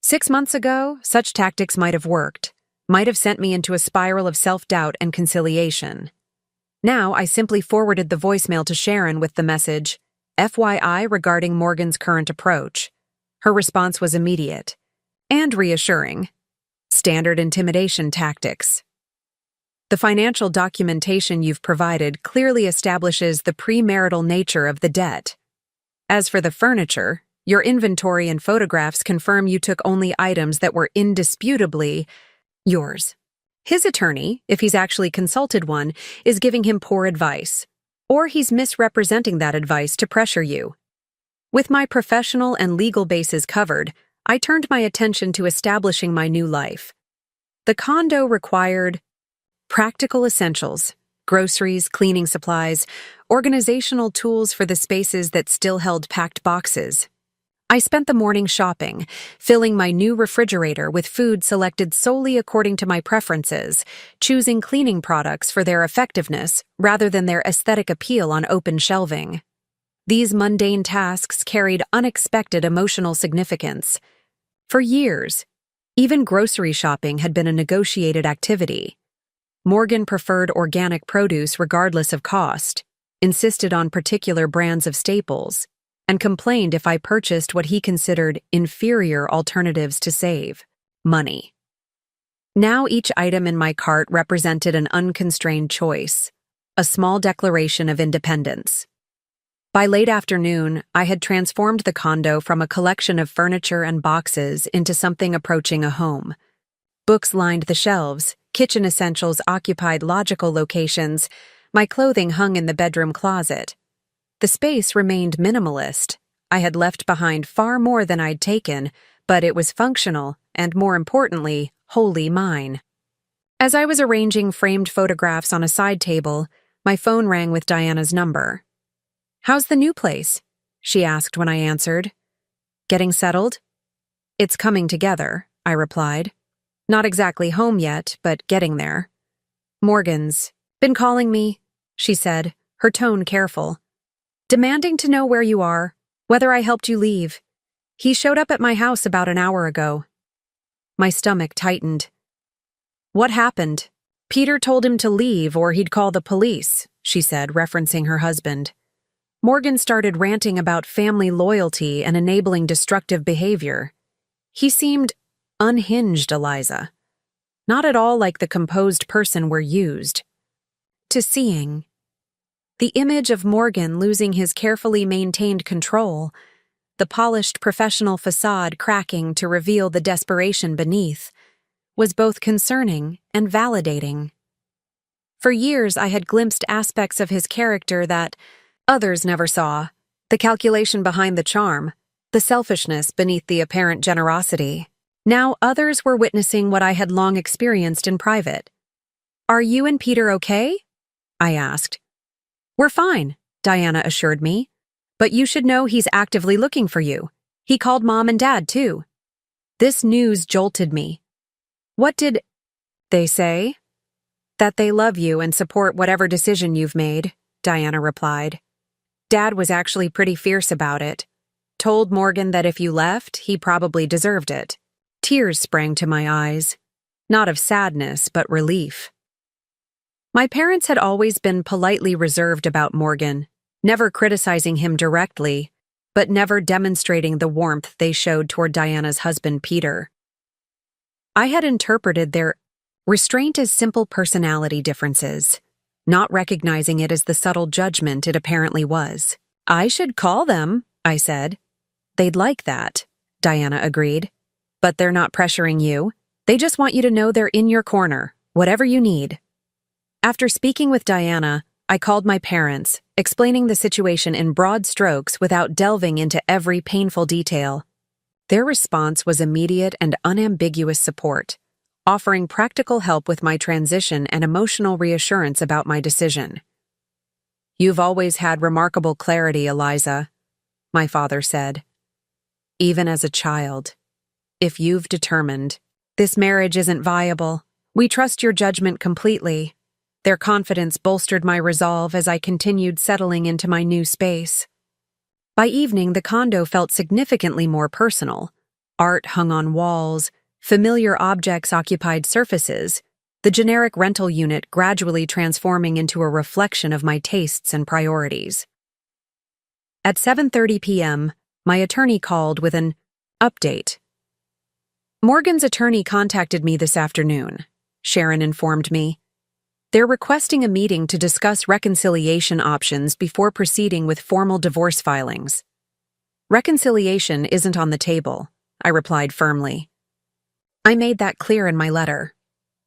6 months ago, such tactics might have worked, might have sent me into a spiral of self-doubt and conciliation. Now I simply forwarded the voicemail to Sharon with the message, "FYI regarding Morgan's current approach." Her response was immediate and reassuring. "Standard intimidation tactics. The financial documentation you've provided clearly establishes the premarital nature of the debt. As for the furniture, your inventory and photographs confirm you took only items that were indisputably yours. His attorney, if he's actually consulted one, is giving him poor advice, or he's misrepresenting that advice to pressure you." With my professional and legal bases covered, I turned my attention to establishing my new life. The condo required practical essentials, groceries, cleaning supplies, organizational tools for the spaces that still held packed boxes. I spent the morning shopping, filling my new refrigerator with food selected solely according to my preferences, choosing cleaning products for their effectiveness rather than their aesthetic appeal on open shelving. These mundane tasks carried unexpected emotional significance. For years, even grocery shopping had been a negotiated activity. Morgan preferred organic produce regardless of cost, insisted on particular brands of staples, and complained if I purchased what he considered inferior alternatives to save money. Now each item in my cart represented an unconstrained choice, a small declaration of independence. By late afternoon, I had transformed the condo from a collection of furniture and boxes into something approaching a home. Books lined the shelves, kitchen essentials occupied logical locations, my clothing hung in the bedroom closet. The space remained minimalist. I had left behind far more than I'd taken, but it was functional and, more importantly, wholly mine. As I was arranging framed photographs on a side table, my phone rang with Diana's number. "How's the new place?" she asked when I answered. "Getting settled?" "It's coming together," I replied. "Not exactly home yet, but getting there." "Morgan's been calling me," she said, her tone careful. "Demanding to know where you are, whether I helped you leave. He showed up at my house about an hour ago." My stomach tightened. "What happened?" "Peter told him to leave or he'd call the police," she said, referencing her husband. Morgan started ranting about family loyalty and enabling destructive behavior. He seemed unhinged, Eliza. Not at all like the composed person we're used to seeing. The image of Morgan losing his carefully maintained control, the polished professional facade cracking to reveal the desperation beneath, was both concerning and validating. For years I had glimpsed aspects of his character that others never saw, the calculation behind the charm, the selfishness beneath the apparent generosity. Now others were witnessing what I had long experienced in private. "Are you and Peter okay?" I asked. "We're fine," Diana assured me. "But you should know he's actively looking for you. He called Mom and Dad, too." This news jolted me. "What did they say?" "That they love you and support whatever decision you've made," Diana replied. "Dad was actually pretty fierce about it. Told Morgan that if you left, he probably deserved it." Tears sprang to my eyes, not of sadness, but relief. My parents had always been politely reserved about Morgan, never criticizing him directly, but never demonstrating the warmth they showed toward Diana's husband, Peter. I had interpreted their restraint as simple personality differences, not recognizing it as the subtle judgment it apparently was. "I should call them," I said. "They'd like that," Diana agreed. "But they're not pressuring you. They just want you to know they're in your corner, whatever you need." After speaking with Diana, I called my parents, explaining the situation in broad strokes without delving into every painful detail. Their response was immediate and unambiguous support, offering practical help with my transition and emotional reassurance about my decision. "You've always had remarkable clarity, Eliza," my father said. "Even as a child. If you've determined, this marriage isn't viable, we trust your judgment completely." Their confidence bolstered my resolve as I continued settling into my new space. By evening, the condo felt significantly more personal. Art hung on walls, familiar objects occupied surfaces, the generic rental unit gradually transforming into a reflection of my tastes and priorities. At 7:30 p.m., my attorney called with an update. "Morgan's attorney contacted me this afternoon," Sharon informed me. "They're requesting a meeting to discuss reconciliation options before proceeding with formal divorce filings." "Reconciliation isn't on the table," I replied firmly. "I made that clear in my letter."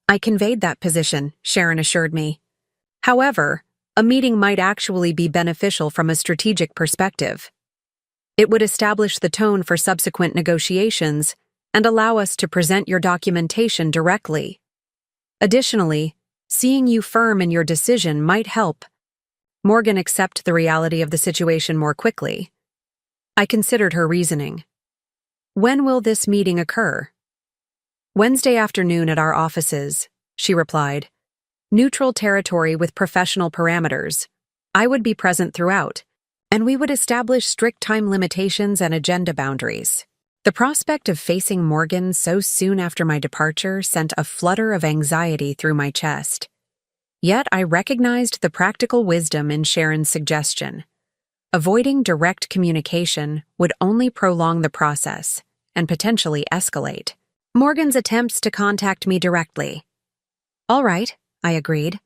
"I conveyed that position," Sharon assured me. "However, a meeting might actually be beneficial from a strategic perspective. It would establish the tone for subsequent negotiations and allow us to present your documentation directly. Additionally, seeing you firm in your decision might help Morgan accept the reality of the situation more quickly." I considered her reasoning. "When will this meeting occur?" "Wednesday afternoon at our offices," she replied. "Neutral territory with professional parameters. I would be present throughout, and we would establish strict time limitations and agenda boundaries." The prospect of facing Morgan so soon after my departure sent a flutter of anxiety through my chest. Yet I recognized the practical wisdom in Sharon's suggestion. Avoiding direct communication would only prolong the process and potentially escalate Morgan's attempts to contact me directly. "All right," I agreed.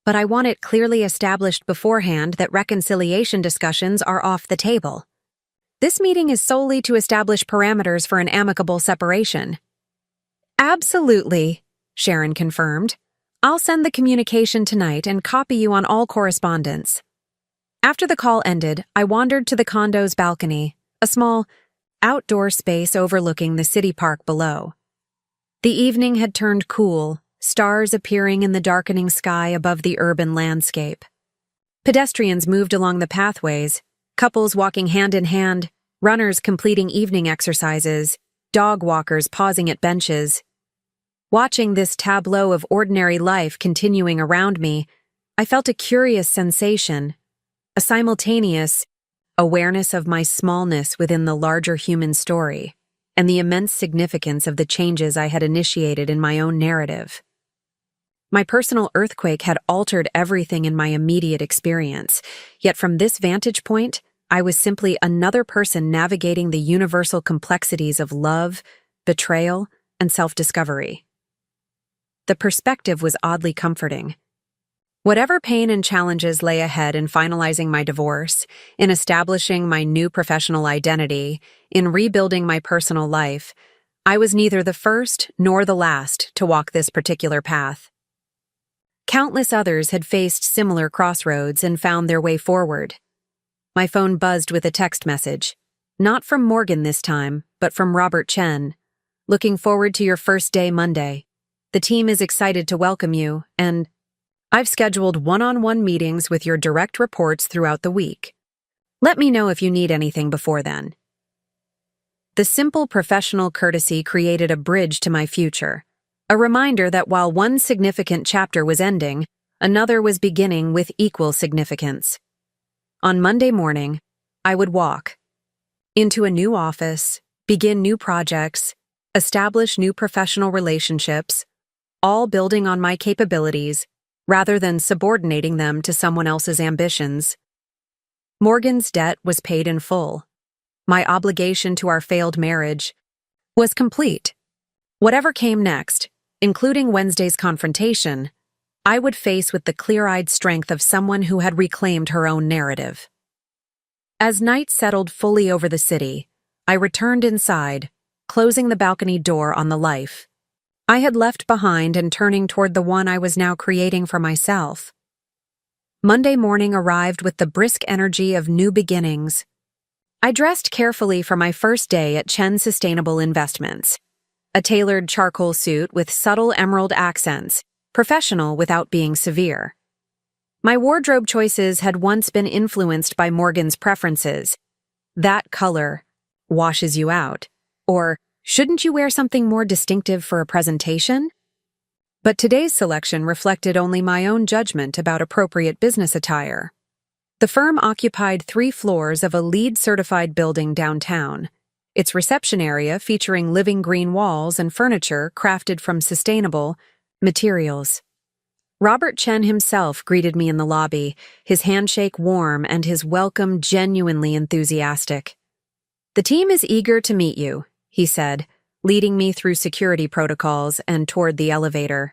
but I want it clearly established beforehand that reconciliation discussions are off the table. This meeting is solely to establish parameters for an amicable separation." "Absolutely," Sharon confirmed. "I'll send the communication tonight and copy you on all correspondence." After the call ended, I wandered to the condo's balcony, a small, outdoor space overlooking the city park below. The evening had turned cool, stars appearing in the darkening sky above the urban landscape. Pedestrians moved along the pathways, couples walking hand in hand, runners completing evening exercises, dog walkers pausing at benches. Watching this tableau of ordinary life continuing around me, I felt a curious sensation, a simultaneous awareness of my smallness within the larger human story, and the immense significance of the changes I had initiated in my own narrative. My personal earthquake had altered everything in my immediate experience, yet from this vantage point, I was simply another person navigating the universal complexities of love, betrayal, and self-discovery. The perspective was oddly comforting. Whatever pain and challenges lay ahead in finalizing my divorce, in establishing my new professional identity, in rebuilding my personal life, I was neither the first nor the last to walk this particular path. Countless others had faced similar crossroads and found their way forward. My phone buzzed with a text message, not from Morgan this time, but from Robert Chen. "Looking forward to your first day Monday. The team is excited to welcome you, and I've scheduled one-on-one meetings with your direct reports throughout the week. Let me know if you need anything before then." The simple professional courtesy created a bridge to my future, a reminder that while one significant chapter was ending, another was beginning with equal significance. On Monday morning, I would walk into a new office, begin new projects, establish new professional relationships, all building on my capabilities, rather than subordinating them to someone else's ambitions. Morgan's debt was paid in full. My obligation to our failed marriage was complete. Whatever came next, including Wednesday's confrontation, I would face with the clear-eyed strength of someone who had reclaimed her own narrative. As night settled fully over the city, I returned inside, closing the balcony door on the life I had left behind and turning toward the one I was now creating for myself. Monday morning arrived with the brisk energy of new beginnings. I dressed carefully for my first day at Chen Sustainable Investments. A tailored charcoal suit with subtle emerald accents, professional without being severe. My wardrobe choices had once been influenced by Morgan's preferences. "That color washes you out," or "Shouldn't you wear something more distinctive for a presentation?" But today's selection reflected only my own judgment about appropriate business attire. The firm occupied 3 floors of a LEED-certified building downtown, its reception area featuring living green walls and furniture crafted from sustainable materials. Robert Chen himself greeted me in the lobby, his handshake warm and his welcome genuinely enthusiastic. "The team is eager to meet you," he said, leading me through security protocols and toward the elevator.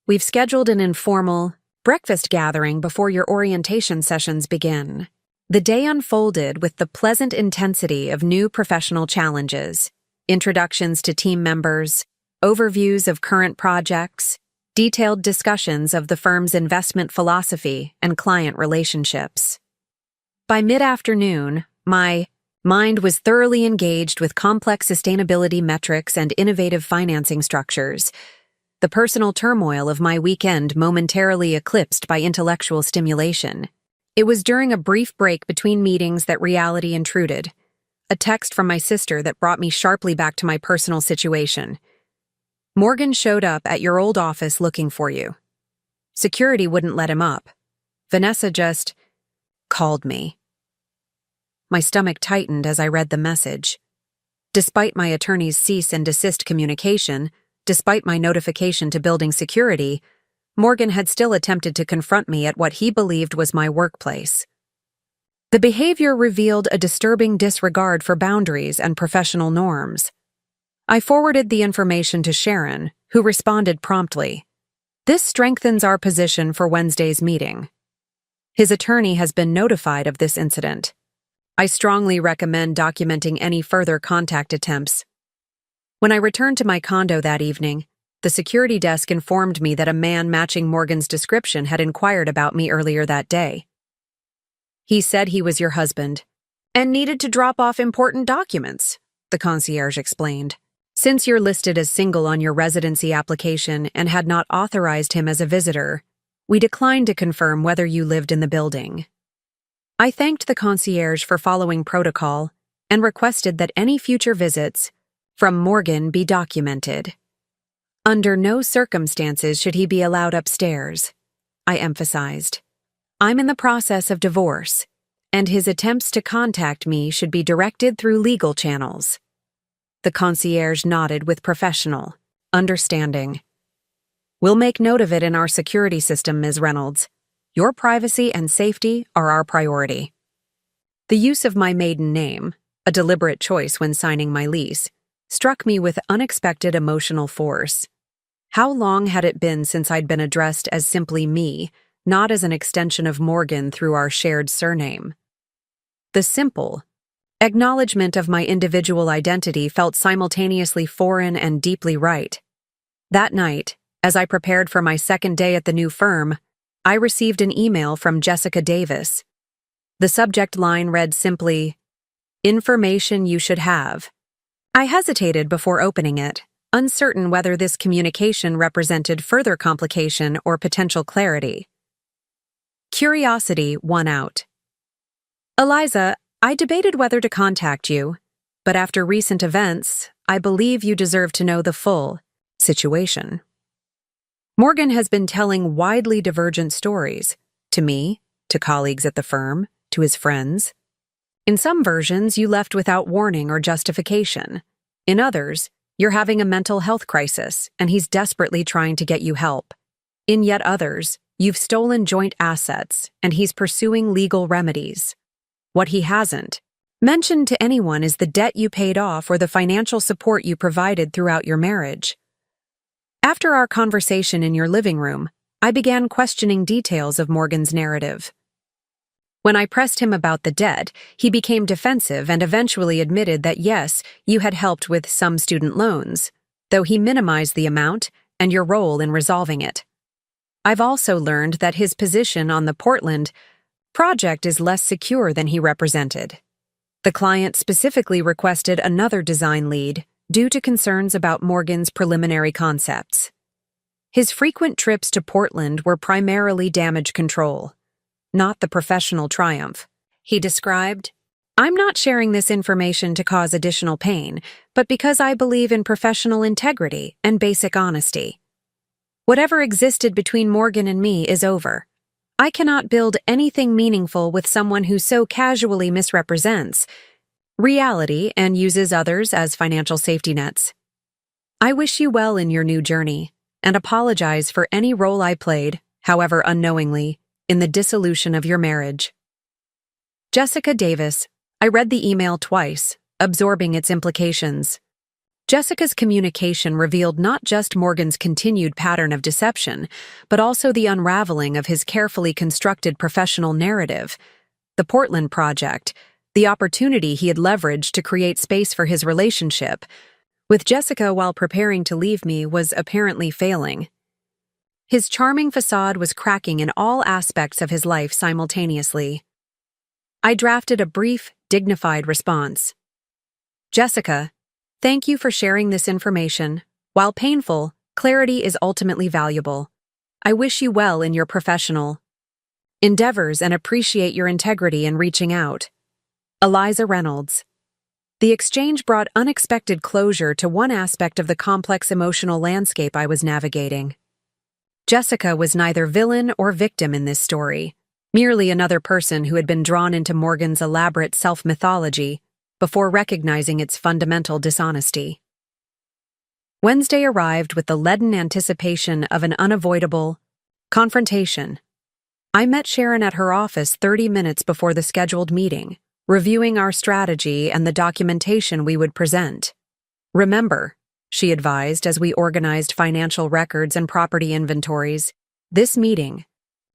"We've scheduled an informal breakfast gathering before your orientation sessions begin." The day unfolded with the pleasant intensity of new professional challenges, introductions to team members, overviews of current projects, detailed discussions of the firm's investment philosophy and client relationships. By mid-afternoon, my mind was thoroughly engaged with complex sustainability metrics and innovative financing structures, the personal turmoil of my weekend momentarily eclipsed by intellectual stimulation. It was during a brief break between meetings that reality intruded, a text from my sister that brought me sharply back to my personal situation. "Morgan showed up at your old office looking for you. Security wouldn't let him up. Vanessa just called me." My stomach tightened as I read the message. Despite my attorney's cease and desist communication, despite my notification to building security, Morgan had still attempted to confront me at what he believed was my workplace. The behavior revealed a disturbing disregard for boundaries and professional norms. I forwarded the information to Sharon, who responded promptly. This strengthens our position for Wednesday's meeting. His attorney has been notified of this incident. I strongly recommend documenting any further contact attempts. When I returned to my condo that evening, the security desk informed me that a man matching Morgan's description had inquired about me earlier that day. He said he was your husband and needed to drop off important documents, the concierge explained. Since you're listed as single on your residency application and had not authorized him as a visitor, we declined to confirm whether you lived in the building. I thanked the concierge for following protocol and requested that any future visits from Morgan be documented. Under no circumstances should he be allowed upstairs, I emphasized. I'm in the process of divorce, and his attempts to contact me should be directed through legal channels. The concierge nodded with professional understanding. We'll make note of it in our security system, Ms. Reynolds. Your privacy and safety are our priority. The use of my maiden name, a deliberate choice when signing my lease, struck me with unexpected emotional force. How long had it been since I'd been addressed as simply me, not as an extension of Morgan through our shared surname? The simple acknowledgement of my individual identity felt simultaneously foreign and deeply right. That night, as I prepared for my second day at the new firm, I received an email from Jessica Davis. The subject line read simply, "Information you should have." I hesitated before opening it, uncertain whether this communication represented further complication or potential clarity. Curiosity won out. Eliza, I debated whether to contact you, but after recent events, I believe you deserve to know the full situation. Morgan has been telling widely divergent stories, to me, to colleagues at the firm, to his friends. In some versions, you left without warning or justification. In others, you're having a mental health crisis, and he's desperately trying to get you help. In yet others, you've stolen joint assets, and he's pursuing legal remedies. What he hasn't mentioned to anyone is the debt you paid off or the financial support you provided throughout your marriage. After our conversation in your living room, I began questioning details of Morgan's narrative. When I pressed him about the debt, he became defensive and eventually admitted that yes, you had helped with some student loans, though he minimized the amount and your role in resolving it. I've also learned that his position on the Portland project is less secure than he represented. The client specifically requested another design lead due to concerns about Morgan's preliminary concepts. His frequent trips to Portland were primarily damage control, not the professional triumph. He described, "I'm not sharing this information to cause additional pain, but because I believe in professional integrity and basic honesty. Whatever existed between Morgan and me is over. I cannot build anything meaningful with someone who so casually misrepresents reality and uses others as financial safety nets. I wish you well in your new journey, and apologize for any role I played, however unknowingly, in the dissolution of your marriage." Jessica Davis. I read the email twice, absorbing its implications. Jessica's communication revealed not just Morgan's continued pattern of deception, but also the unraveling of his carefully constructed professional narrative. The Portland project, the opportunity he had leveraged to create space for his relationship with Jessica while preparing to leave me, was apparently failing. His charming facade was cracking in all aspects of his life simultaneously. I drafted a brief, dignified response. "Jessica, thank you for sharing this information. While painful, clarity is ultimately valuable. I wish you well in your professional endeavors and appreciate your integrity in reaching out. Eliza Reynolds." The exchange brought unexpected closure to one aspect of the complex emotional landscape I was navigating. Jessica was neither villain or victim in this story, merely another person who had been drawn into Morgan's elaborate self-mythology before recognizing its fundamental dishonesty. Wednesday arrived with the leaden anticipation of an unavoidable confrontation. I met Sharon at her office 30 minutes before the scheduled meeting, reviewing our strategy and the documentation we would present. "Remember, she advised as we organized financial records and property inventories. This meeting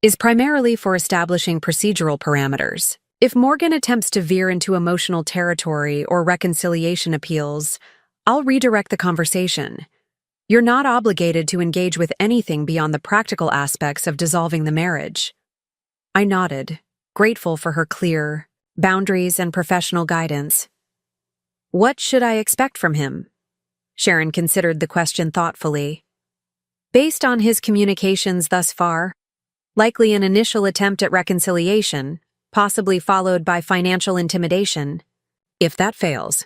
is primarily for establishing procedural parameters. If Morgan attempts to veer into emotional territory or reconciliation appeals, I'll redirect the conversation. You're not obligated to engage with anything beyond the practical aspects of dissolving the marriage. I nodded, grateful for her clear boundaries and professional guidance. What should I expect from him? Sharon considered the question thoughtfully. Based on his communications thus far, likely an initial attempt at reconciliation, possibly followed by financial intimidation. If that fails,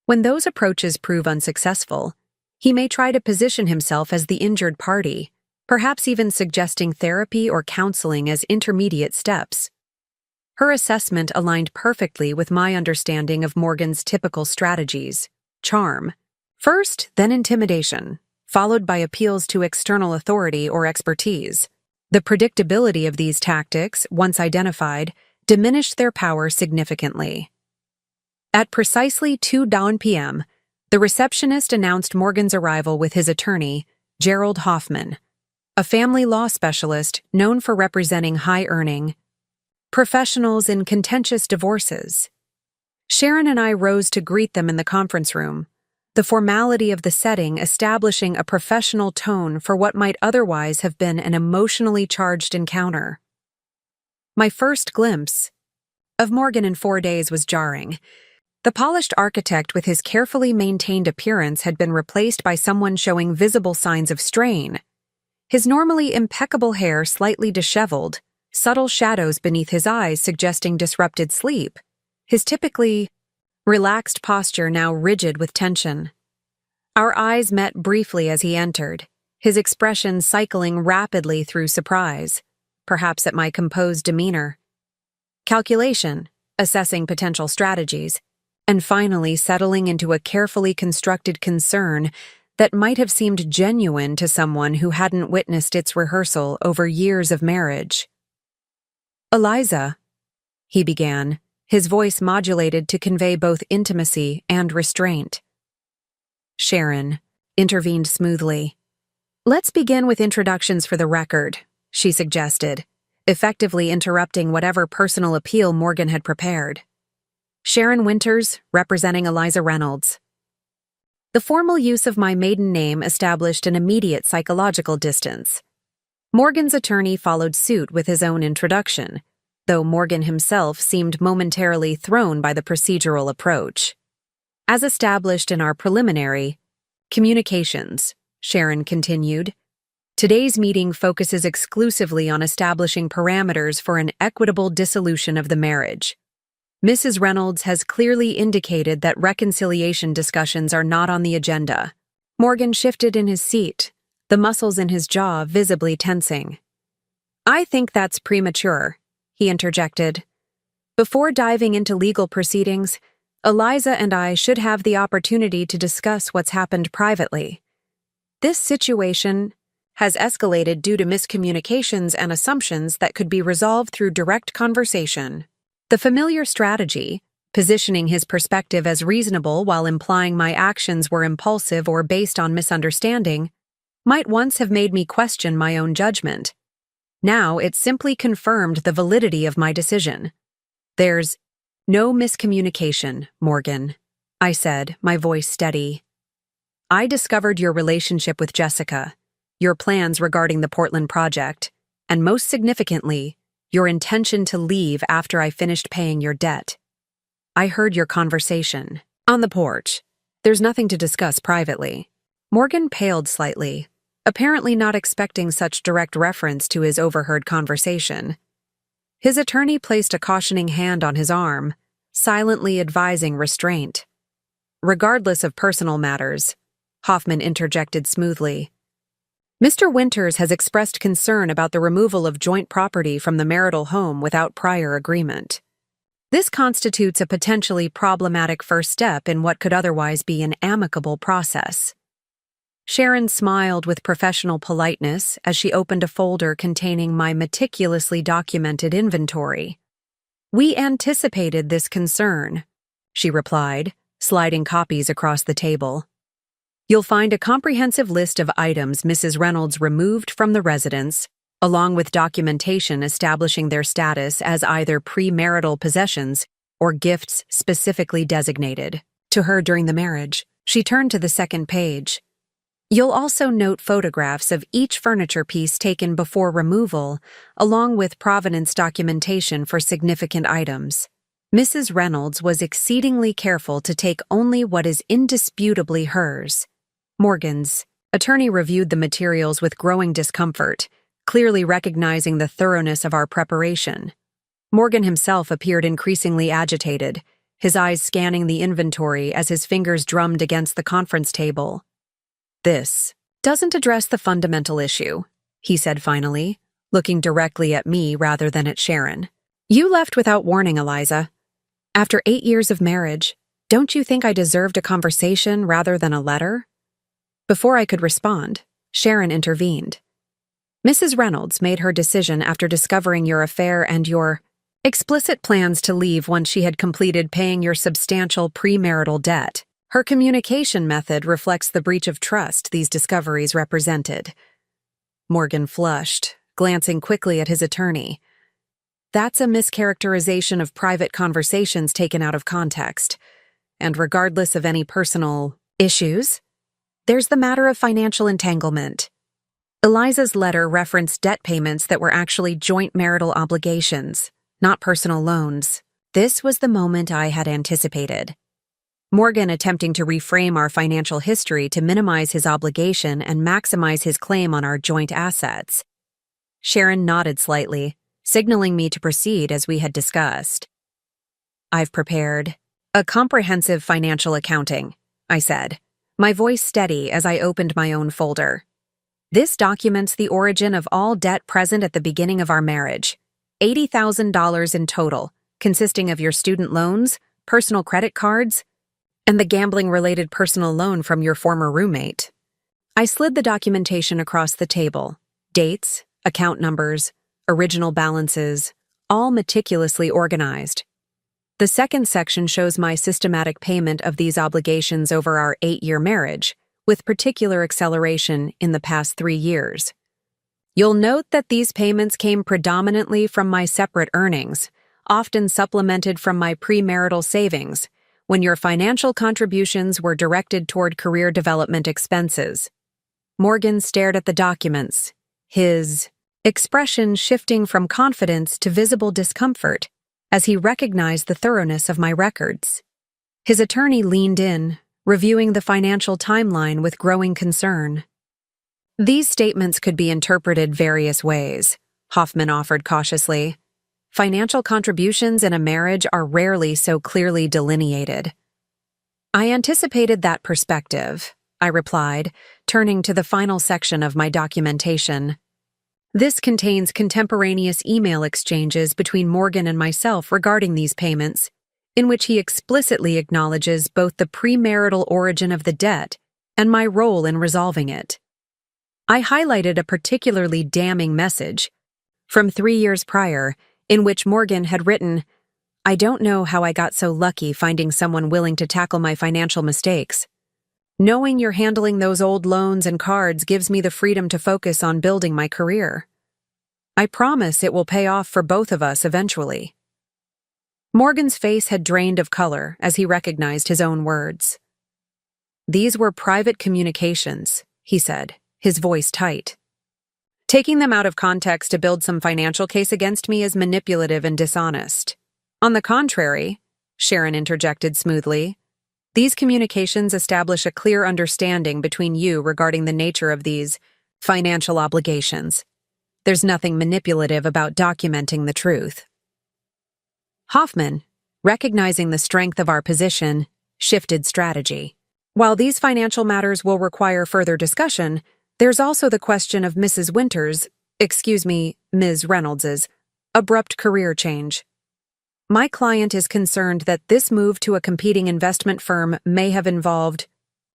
when those approaches prove unsuccessful, he may try to position himself as the injured party, perhaps even suggesting therapy or counseling as intermediate steps. Her assessment aligned perfectly with my understanding of Morgan's typical strategies: charm, first, then intimidation, followed by appeals to external authority or expertise. The predictability of these tactics, once identified, diminished their power significantly. At precisely 2:00 p.m., the receptionist announced Morgan's arrival with his attorney, Gerald Hoffman, a family law specialist known for representing high-earning professionals in contentious divorces. Sharon and I rose to greet them in the conference room, the formality of the setting establishing a professional tone for what might otherwise have been an emotionally charged encounter. My first glimpse of Morgan in 4 days was jarring. The polished architect with his carefully maintained appearance had been replaced by someone showing visible signs of strain. His normally impeccable hair slightly disheveled, subtle shadows beneath his eyes suggesting disrupted sleep, his typically relaxed posture now rigid with tension. Our eyes met briefly as he entered, his expression cycling rapidly through surprise, perhaps at my composed demeanor, calculation, assessing potential strategies, and finally settling into a carefully constructed concern that might have seemed genuine to someone who hadn't witnessed its rehearsal over years of marriage. "Eliza," he began, his voice modulated to convey both intimacy and restraint. Sharon intervened smoothly. "Let's begin with introductions for the record," she suggested, effectively interrupting whatever personal appeal Morgan had prepared. "Sharon Winters, representing Eliza Reynolds." The formal use of my maiden name established an immediate psychological distance. Morgan's attorney followed suit with his own introduction, though Morgan himself seemed momentarily thrown by the procedural approach. "As established in our preliminary communications," Sharon continued, "today's meeting focuses exclusively on establishing parameters for an equitable dissolution of the marriage. Mrs. Reynolds has clearly indicated that reconciliation discussions are not on the agenda." Morgan shifted in his seat, the muscles in his jaw visibly tensing. "I think that's premature," he interjected. "Before diving into legal proceedings, Eliza and I should have the opportunity to discuss what's happened privately. This situation has escalated due to miscommunications and assumptions that could be resolved through direct conversation." The familiar strategy, positioning his perspective as reasonable while implying my actions were impulsive or based on misunderstanding, might once have made me question my own judgment. Now it simply confirmed the validity of my decision. "There's no miscommunication, Morgan," I said, my voice steady. "I discovered your relationship with Jessica, your plans regarding the Portland project, and most significantly, your intention to leave after I finished paying your debt. I heard your conversation on the porch. There's nothing to discuss privately." Morgan paled slightly, apparently not expecting such direct reference to his overheard conversation. His attorney placed a cautioning hand on his arm, silently advising restraint. "Regardless of personal matters," Hoffman interjected smoothly, "Mr. Winters has expressed concern about the removal of joint property from the marital home without prior agreement. This constitutes a potentially problematic first step in what could otherwise be an amicable process." Sharon smiled with professional politeness as she opened a folder containing my meticulously documented inventory. "We anticipated this concern," she replied, sliding copies across the table. You'll find a comprehensive list of items Mrs. Reynolds removed from the residence, along with documentation establishing their status as either premarital possessions or gifts specifically designated to her during the marriage. She turned to the second page. You'll also note photographs of each furniture piece taken before removal, along with provenance documentation for significant items. Mrs. Reynolds was exceedingly careful to take only what is indisputably hers. Morgan's attorney reviewed the materials with growing discomfort, clearly recognizing the thoroughness of our preparation. Morgan himself appeared increasingly agitated, his eyes scanning the inventory as his fingers drummed against the conference table. "This doesn't address the fundamental issue," he said finally, looking directly at me rather than at Sharon. "You left without warning, Eliza. After 8 years of marriage, don't you think I deserved a conversation rather than a letter?" Before I could respond, Sharon intervened. "Mrs. Reynolds made her decision after discovering your affair and your explicit plans to leave once she had completed paying your substantial premarital debt. Her communication method reflects the breach of trust these discoveries represented." Morgan flushed, glancing quickly at his attorney. "That's a mischaracterization of private conversations taken out of context. And regardless of any personal issues, there's the matter of financial entanglement. Eliza's letter referenced debt payments that were actually joint marital obligations, not personal loans. This was the moment I had anticipated. Morgan attempting to reframe our financial history to minimize his obligation and maximize his claim on our joint assets. Sharon nodded slightly, signaling me to proceed as we had discussed. "I've prepared a comprehensive financial accounting," I said, my voice steady as I opened my own folder. "This documents the origin of all debt present at the beginning of our marriage. $80,000 in total, consisting of your student loans, personal credit cards, and the gambling-related personal loan from your former roommate." I slid the documentation across the table. Dates, account numbers, original balances, all meticulously organized. The second section shows my systematic payment of these obligations over our 8-year marriage, with particular acceleration in the past 3 years. You'll note that these payments came predominantly from my separate earnings, often supplemented from my premarital savings, when your financial contributions were directed toward career development expenses. Morgan stared at the documents, his expression shifting from confidence to visible discomfort as he recognized the thoroughness of my records. His attorney leaned in, reviewing the financial timeline with growing concern. "These statements could be interpreted various ways," Hoffman offered cautiously. "Financial contributions in a marriage are rarely so clearly delineated." "I anticipated that perspective," I replied, turning to the final section of my documentation. This contains contemporaneous email exchanges between Morgan and myself regarding these payments, in which he explicitly acknowledges both the premarital origin of the debt and my role in resolving it. I highlighted a particularly damning message from 3 years prior, in which Morgan had written, "I don't know how I got so lucky finding someone willing to tackle my financial mistakes. Knowing you're handling those old loans and cards gives me the freedom to focus on building my career. I promise it will pay off for both of us eventually." Morgan's face had drained of color as he recognized his own words. "These were private communications," he said, his voice tight. "Taking them out of context to build some financial case against me is manipulative and dishonest. On the contrary," Sharon interjected smoothly, "these communications establish a clear understanding between you regarding the nature of these financial obligations. There's nothing manipulative about documenting the truth." Hoffman, recognizing the strength of our position, shifted strategy. "While these financial matters will require further discussion, there's also the question of Ms. Reynolds's, abrupt career change. My client is concerned that this move to a competing investment firm may have involved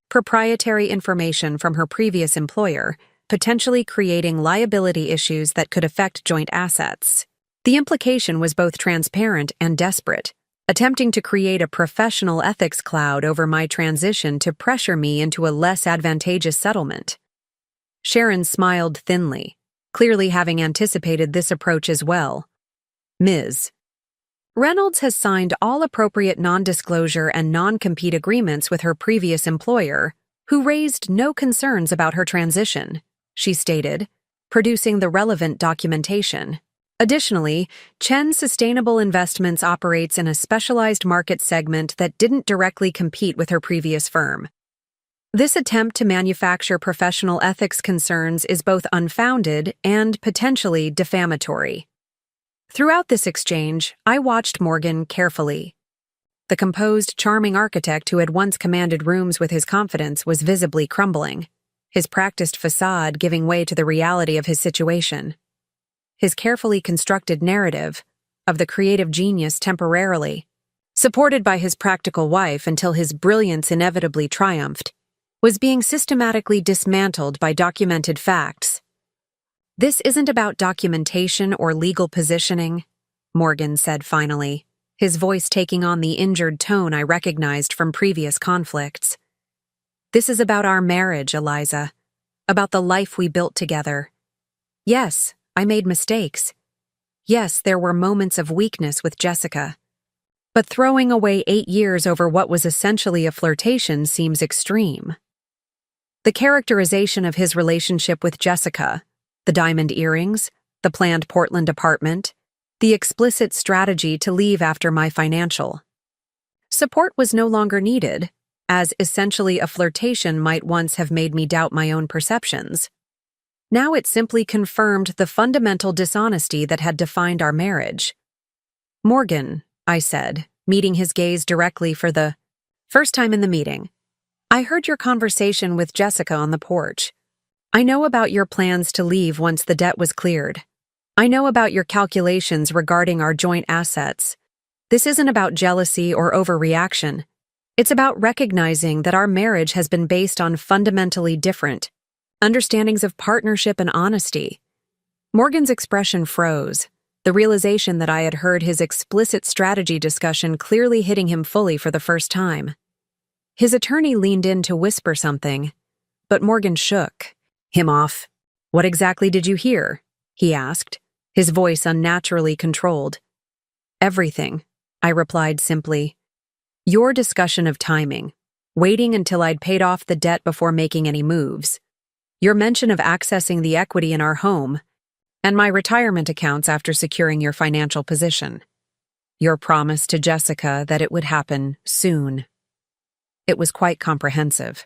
proprietary information from her previous employer, potentially creating liability issues that could affect joint assets." The implication was both transparent and desperate. attempting to create a professional ethics cloud over my transition to pressure me into a less advantageous settlement. Sharon smiled thinly, clearly having anticipated this approach as well. Ms. Reynolds has signed all appropriate non-disclosure and non-compete agreements with her previous employer, who raised no concerns about her transition, she stated, producing the relevant documentation. Additionally, Chen Sustainable Investments operates in a specialized market segment that didn't directly compete with her previous firm. This attempt to manufacture professional ethics concerns is both unfounded and potentially defamatory. Throughout this exchange, I watched Morgan carefully. The composed, charming architect who had once commanded rooms with his confidence was visibly crumbling, his practiced facade giving way to the reality of his situation. His carefully constructed narrative of the creative genius temporarily, supported by his practical wife until his brilliance inevitably triumphed, was being systematically dismantled by documented facts. "This isn't about documentation or legal positioning," Morgan said finally, his voice taking on the injured tone I recognized from previous conflicts. "This is about our marriage, Eliza, about the life we built together. Yes, I made mistakes. Yes, there were moments of weakness with Jessica. But throwing away 8 years over what was essentially a flirtation seems extreme." The characterization of his relationship with Jessica, the diamond earrings, the planned Portland apartment, the explicit strategy to leave after my financial support was no longer needed, as essentially a flirtation might once have made me doubt my own perceptions. Now it simply confirmed the fundamental dishonesty that had defined our marriage. "Morgan," I said, meeting his gaze directly for the first time in the meeting, "I heard your conversation with Jessica on the porch. I know about your plans to leave once the debt was cleared. I know about your calculations regarding our joint assets. This isn't about jealousy or overreaction. It's about recognizing that our marriage has been based on fundamentally different understandings of partnership and honesty." Morgan's expression froze, the realization that I had heard his explicit strategy discussion clearly hitting him fully for the first time. His attorney leaned in to whisper something, but Morgan shook him off. "What exactly did you hear?" he asked, his voice unnaturally controlled. "Everything," I replied simply. "Your discussion of timing, waiting until I'd paid off the debt before making any moves. Your mention of accessing the equity in our home, and my retirement accounts after securing your financial position. Your promise to Jessica that it would happen soon." It was quite comprehensive.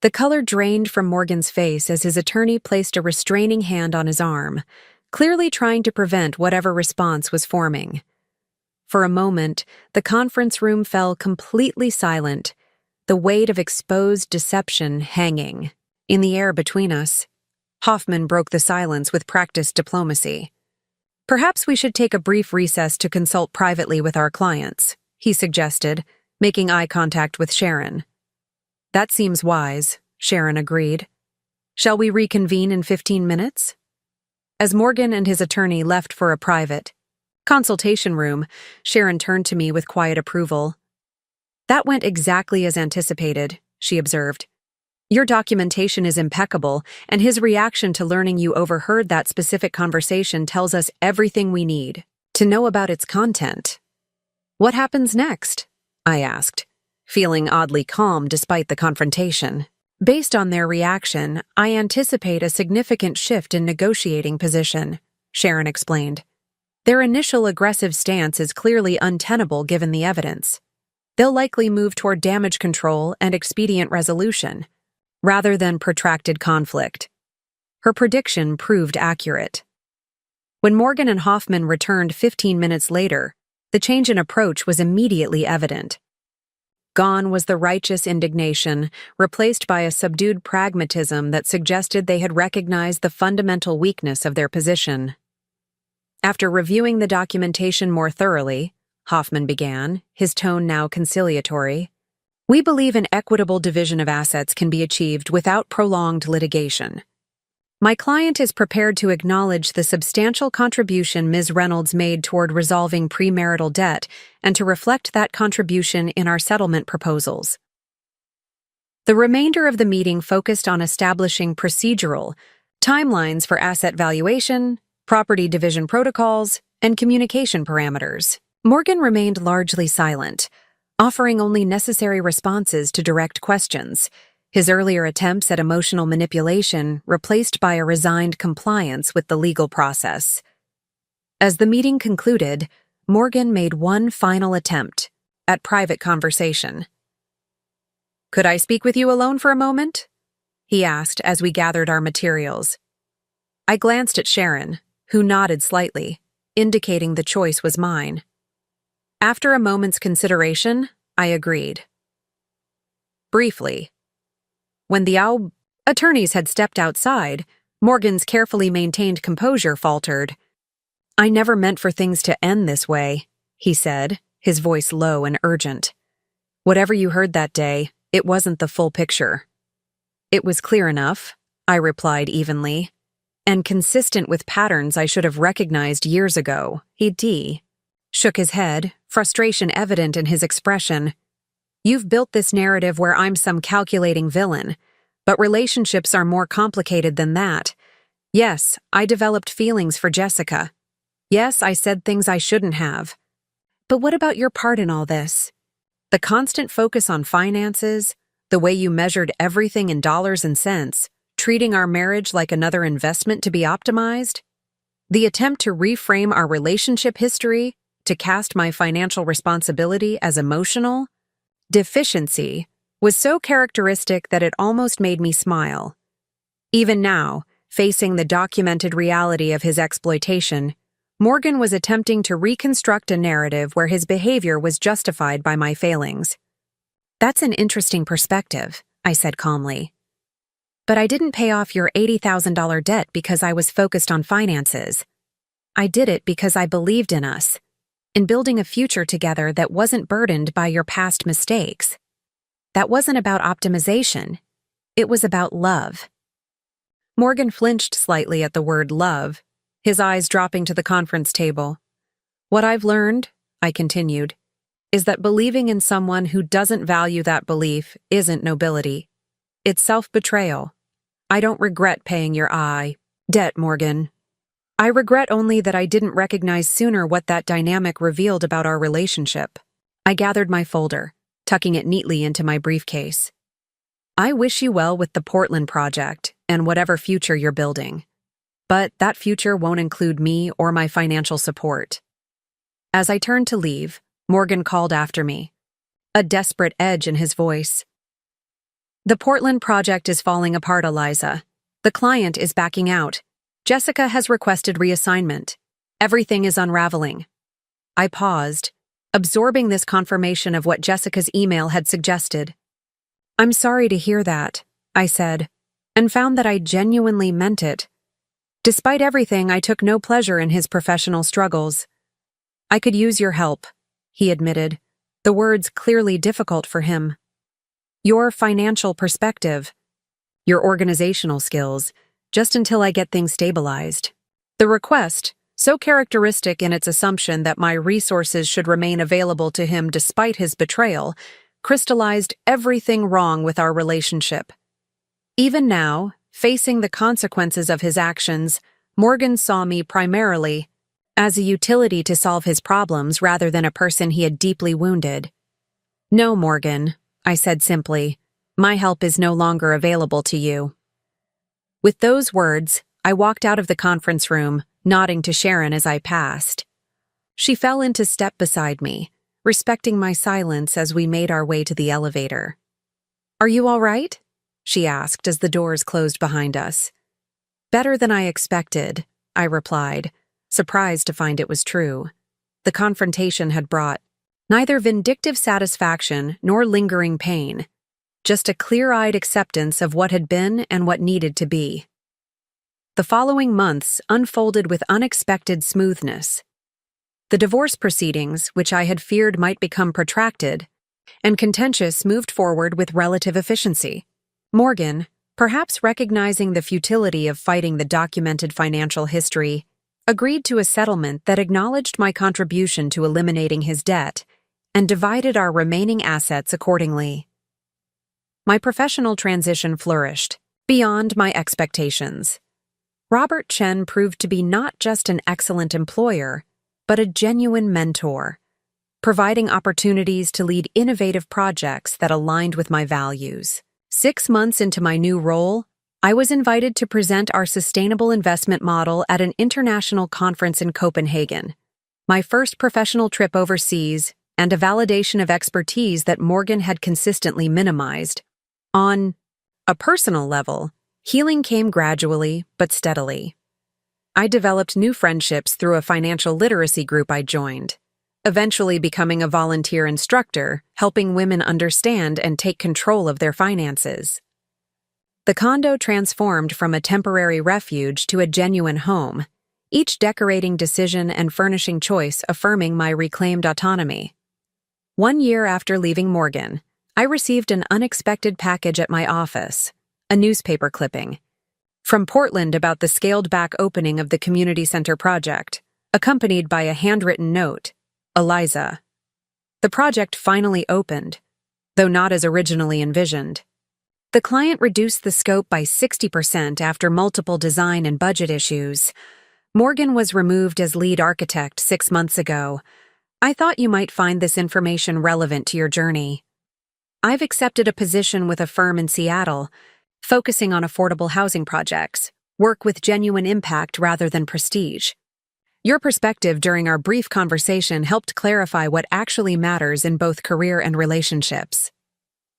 The color drained from Morgan's face as his attorney placed a restraining hand on his arm, clearly trying to prevent whatever response was forming. For a moment, the conference room fell completely silent, the weight of exposed deception hanging in the air between us. Hoffman broke the silence with practiced diplomacy. "Perhaps we should take a brief recess to consult privately with our clients," he suggested, making eye contact with Sharon. "That seems wise," Sharon agreed. "Shall we reconvene in 15 minutes? As Morgan and his attorney left for a private consultation room, Sharon turned to me with quiet approval. "That went exactly as anticipated," she observed. "Your documentation is impeccable, and his reaction to learning you overheard that specific conversation tells us everything we need to know about its content." "What happens next?" I asked, feeling oddly calm despite the confrontation. "Based on their reaction, I anticipate a significant shift in negotiating position," Sharon explained. "Their initial aggressive stance is clearly untenable given the evidence. They'll likely move toward damage control and expedient resolution, rather than protracted conflict." Her prediction proved accurate. When Morgan and Hoffman returned 15 minutes later, the change in approach was immediately evident. Gone was the righteous indignation, replaced by a subdued pragmatism that suggested they had recognized the fundamental weakness of their position. After reviewing the documentation more thoroughly, Hoffman began, his tone now conciliatory, "We believe an equitable division of assets can be achieved without prolonged litigation. My client is prepared to acknowledge the substantial contribution Ms. Reynolds made toward resolving premarital debt and to reflect that contribution in our settlement proposals. The remainder of the meeting focused on establishing procedural timelines for asset valuation, property division protocols, and communication parameters. Morgan remained largely silent, offering only necessary responses to direct questions, his earlier attempts at emotional manipulation replaced by a resigned compliance with the legal process. As the meeting concluded, Morgan made one final attempt at private conversation. "Could I speak with you alone for a moment?" he asked as we gathered our materials. I glanced at Sharon, who nodded slightly, indicating the choice was mine. After a moment's consideration, I agreed. Briefly. When the attorneys had stepped outside, Morgan's carefully maintained composure faltered. "I never meant for things to end this way," he said, his voice low and urgent. "Whatever you heard that day, it wasn't the full picture." "It was clear enough," I replied evenly, "and consistent with patterns I should have recognized years ago." He shook his head, frustration evident in his expression. "You've built this narrative where I'm some calculating villain, but relationships are more complicated than that. Yes, I developed feelings for Jessica. Yes, I said things I shouldn't have. But what about your part in all this? The constant focus on finances, the way you measured everything in dollars and cents, treating our marriage like another investment to be optimized? The attempt to reframe our relationship history, to cast my financial responsibility as emotional deficiency, was so characteristic that it almost made me smile. Even now, facing the documented reality of his exploitation, Morgan was attempting to reconstruct a narrative where his behavior was justified by my failings. "That's an interesting perspective," I said calmly. "But I didn't pay off your $80,000 debt because I was focused on finances. I did it because I believed in us, in building a future together that wasn't burdened by your past mistakes. That wasn't about optimization. It was about love." Morgan flinched slightly at the word love, his eyes dropping to the conference table. "What I've learned," I continued, "is that believing in someone who doesn't value that belief isn't nobility. It's self-betrayal. I don't regret paying your debt, Morgan. I regret only that I didn't recognize sooner what that dynamic revealed about our relationship." I gathered my folder, tucking it neatly into my briefcase. "I wish you well with the Portland project and whatever future you're building. But that future won't include me or my financial support." As I turned to leave, Morgan called after me, a desperate edge in his voice. "The Portland project is falling apart, Eliza. The client is backing out. Jessica has requested reassignment. Everything is unraveling." I paused, absorbing this confirmation of what Jessica's email had suggested. "I'm sorry to hear that," I said, and found that I genuinely meant it. Despite everything, I took no pleasure in his professional struggles. "I could use your help," he admitted, the words clearly difficult for him. "Your financial perspective, your organizational skills, just until I get things stabilized." The request, so characteristic in its assumption that my resources should remain available to him despite his betrayal, crystallized everything wrong with our relationship. Even now, facing the consequences of his actions, Morgan saw me primarily as a utility to solve his problems rather than a person he had deeply wounded. "No, Morgan," I said simply, "my help is no longer available to you." With those words, I walked out of the conference room, nodding to Sharon as I passed. She fell into step beside me, respecting my silence as we made our way to the elevator. "Are you all right?" she asked as the doors closed behind us. "Better than I expected," I replied, surprised to find it was true. The confrontation had brought neither vindictive satisfaction nor lingering pain, just a clear-eyed acceptance of what had been and what needed to be. The following months unfolded with unexpected smoothness. The divorce proceedings, which I had feared might become protracted and contentious, moved forward with relative efficiency. Morgan, perhaps recognizing the futility of fighting the documented financial history, agreed to a settlement that acknowledged my contribution to eliminating his debt and divided our remaining assets accordingly. My professional transition flourished, beyond my expectations. Robert Chen proved to be not just an excellent employer, but a genuine mentor, providing opportunities to lead innovative projects that aligned with my values. 6 months into my new role, I was invited to present our sustainable investment model at an international conference in Copenhagen, my first professional trip overseas and a validation of expertise that Morgan had consistently minimized. On a personal level, healing came gradually but steadily. I developed new friendships through a financial literacy group I joined, eventually becoming a volunteer instructor, helping women understand and take control of their finances. The condo transformed from a temporary refuge to a genuine home, each decorating decision and furnishing choice affirming my reclaimed autonomy. 1 year after leaving Morgan, I received an unexpected package at my office, a newspaper clipping, from Portland about the scaled-back opening of the community center project, accompanied by a handwritten note, Eliza. The project finally opened, though not as originally envisioned. The client reduced the scope by 60% after multiple design and budget issues. Morgan was removed as lead architect 6 months ago. I thought you might find this information relevant to your journey. I've accepted a position with a firm in Seattle, focusing on affordable housing projects, work with genuine impact rather than prestige. Your perspective during our brief conversation helped clarify what actually matters in both career and relationships.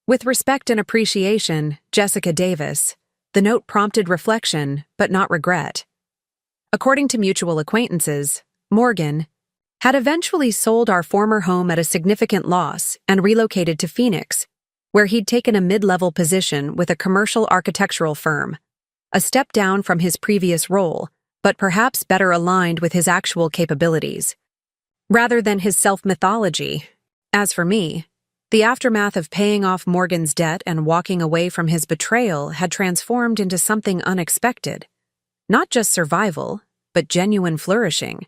With respect and appreciation, Jessica Davis, the note prompted reflection, but not regret. According to mutual acquaintances, Morgan had eventually sold our former home at a significant loss and relocated to Phoenix, where he'd taken a mid-level position with a commercial architectural firm, a step down from his previous role, but perhaps better aligned with his actual capabilities, rather than his self-mythology. As for me, the aftermath of paying off Morgan's debt and walking away from his betrayal had transformed into something unexpected. Not just survival, but genuine flourishing.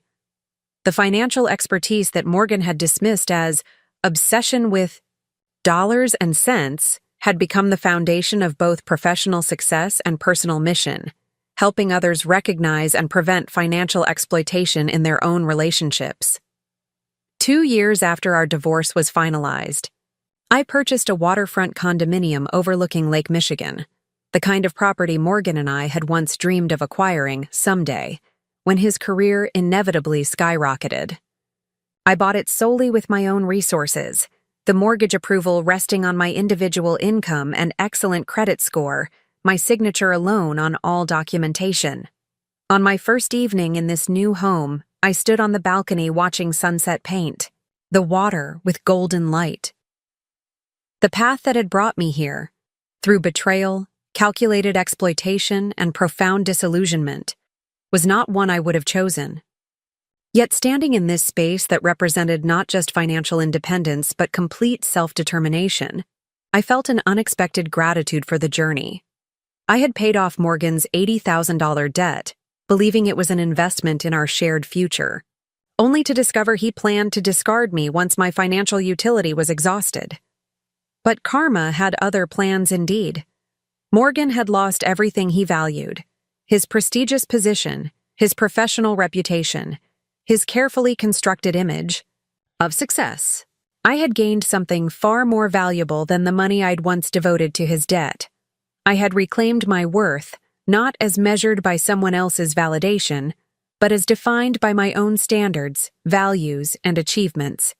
The financial expertise that Morgan had dismissed as obsession with dollars and cents had become the foundation of both professional success and personal mission, helping others recognize and prevent financial exploitation in their own relationships. 2 years after our divorce was finalized, I purchased a waterfront condominium overlooking Lake Michigan, the kind of property Morgan and I had once dreamed of acquiring someday, when his career inevitably skyrocketed. I bought it solely with my own resources, the mortgage approval resting on my individual income and excellent credit score, my signature alone on all documentation. On my first evening in this new home, I stood on the balcony watching sunset paint, the water with golden light. The path that had brought me here, through betrayal, calculated exploitation, and profound disillusionment, was not one I would have chosen. Yet standing in this space that represented not just financial independence but complete self-determination, I felt an unexpected gratitude for the journey. I had paid off Morgan's $80,000 debt, believing it was an investment in our shared future, only to discover he planned to discard me once my financial utility was exhausted. But karma had other plans indeed. Morgan had lost everything he valued: his prestigious position, his professional reputation, his carefully constructed image of success. I had gained something far more valuable than the money I'd once devoted to his debt. I had reclaimed my worth, not as measured by someone else's validation, but as defined by my own standards, values, and achievements.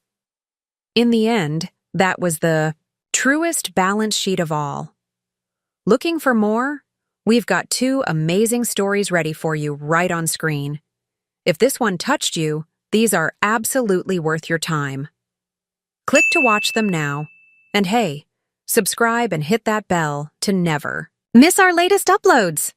In the end, that was the truest balance sheet of all. Looking for more? We've got 2 amazing stories ready for you right on screen. If this one touched you, these are absolutely worth your time. Click to watch them now. And hey, subscribe and hit that bell to never miss our latest uploads.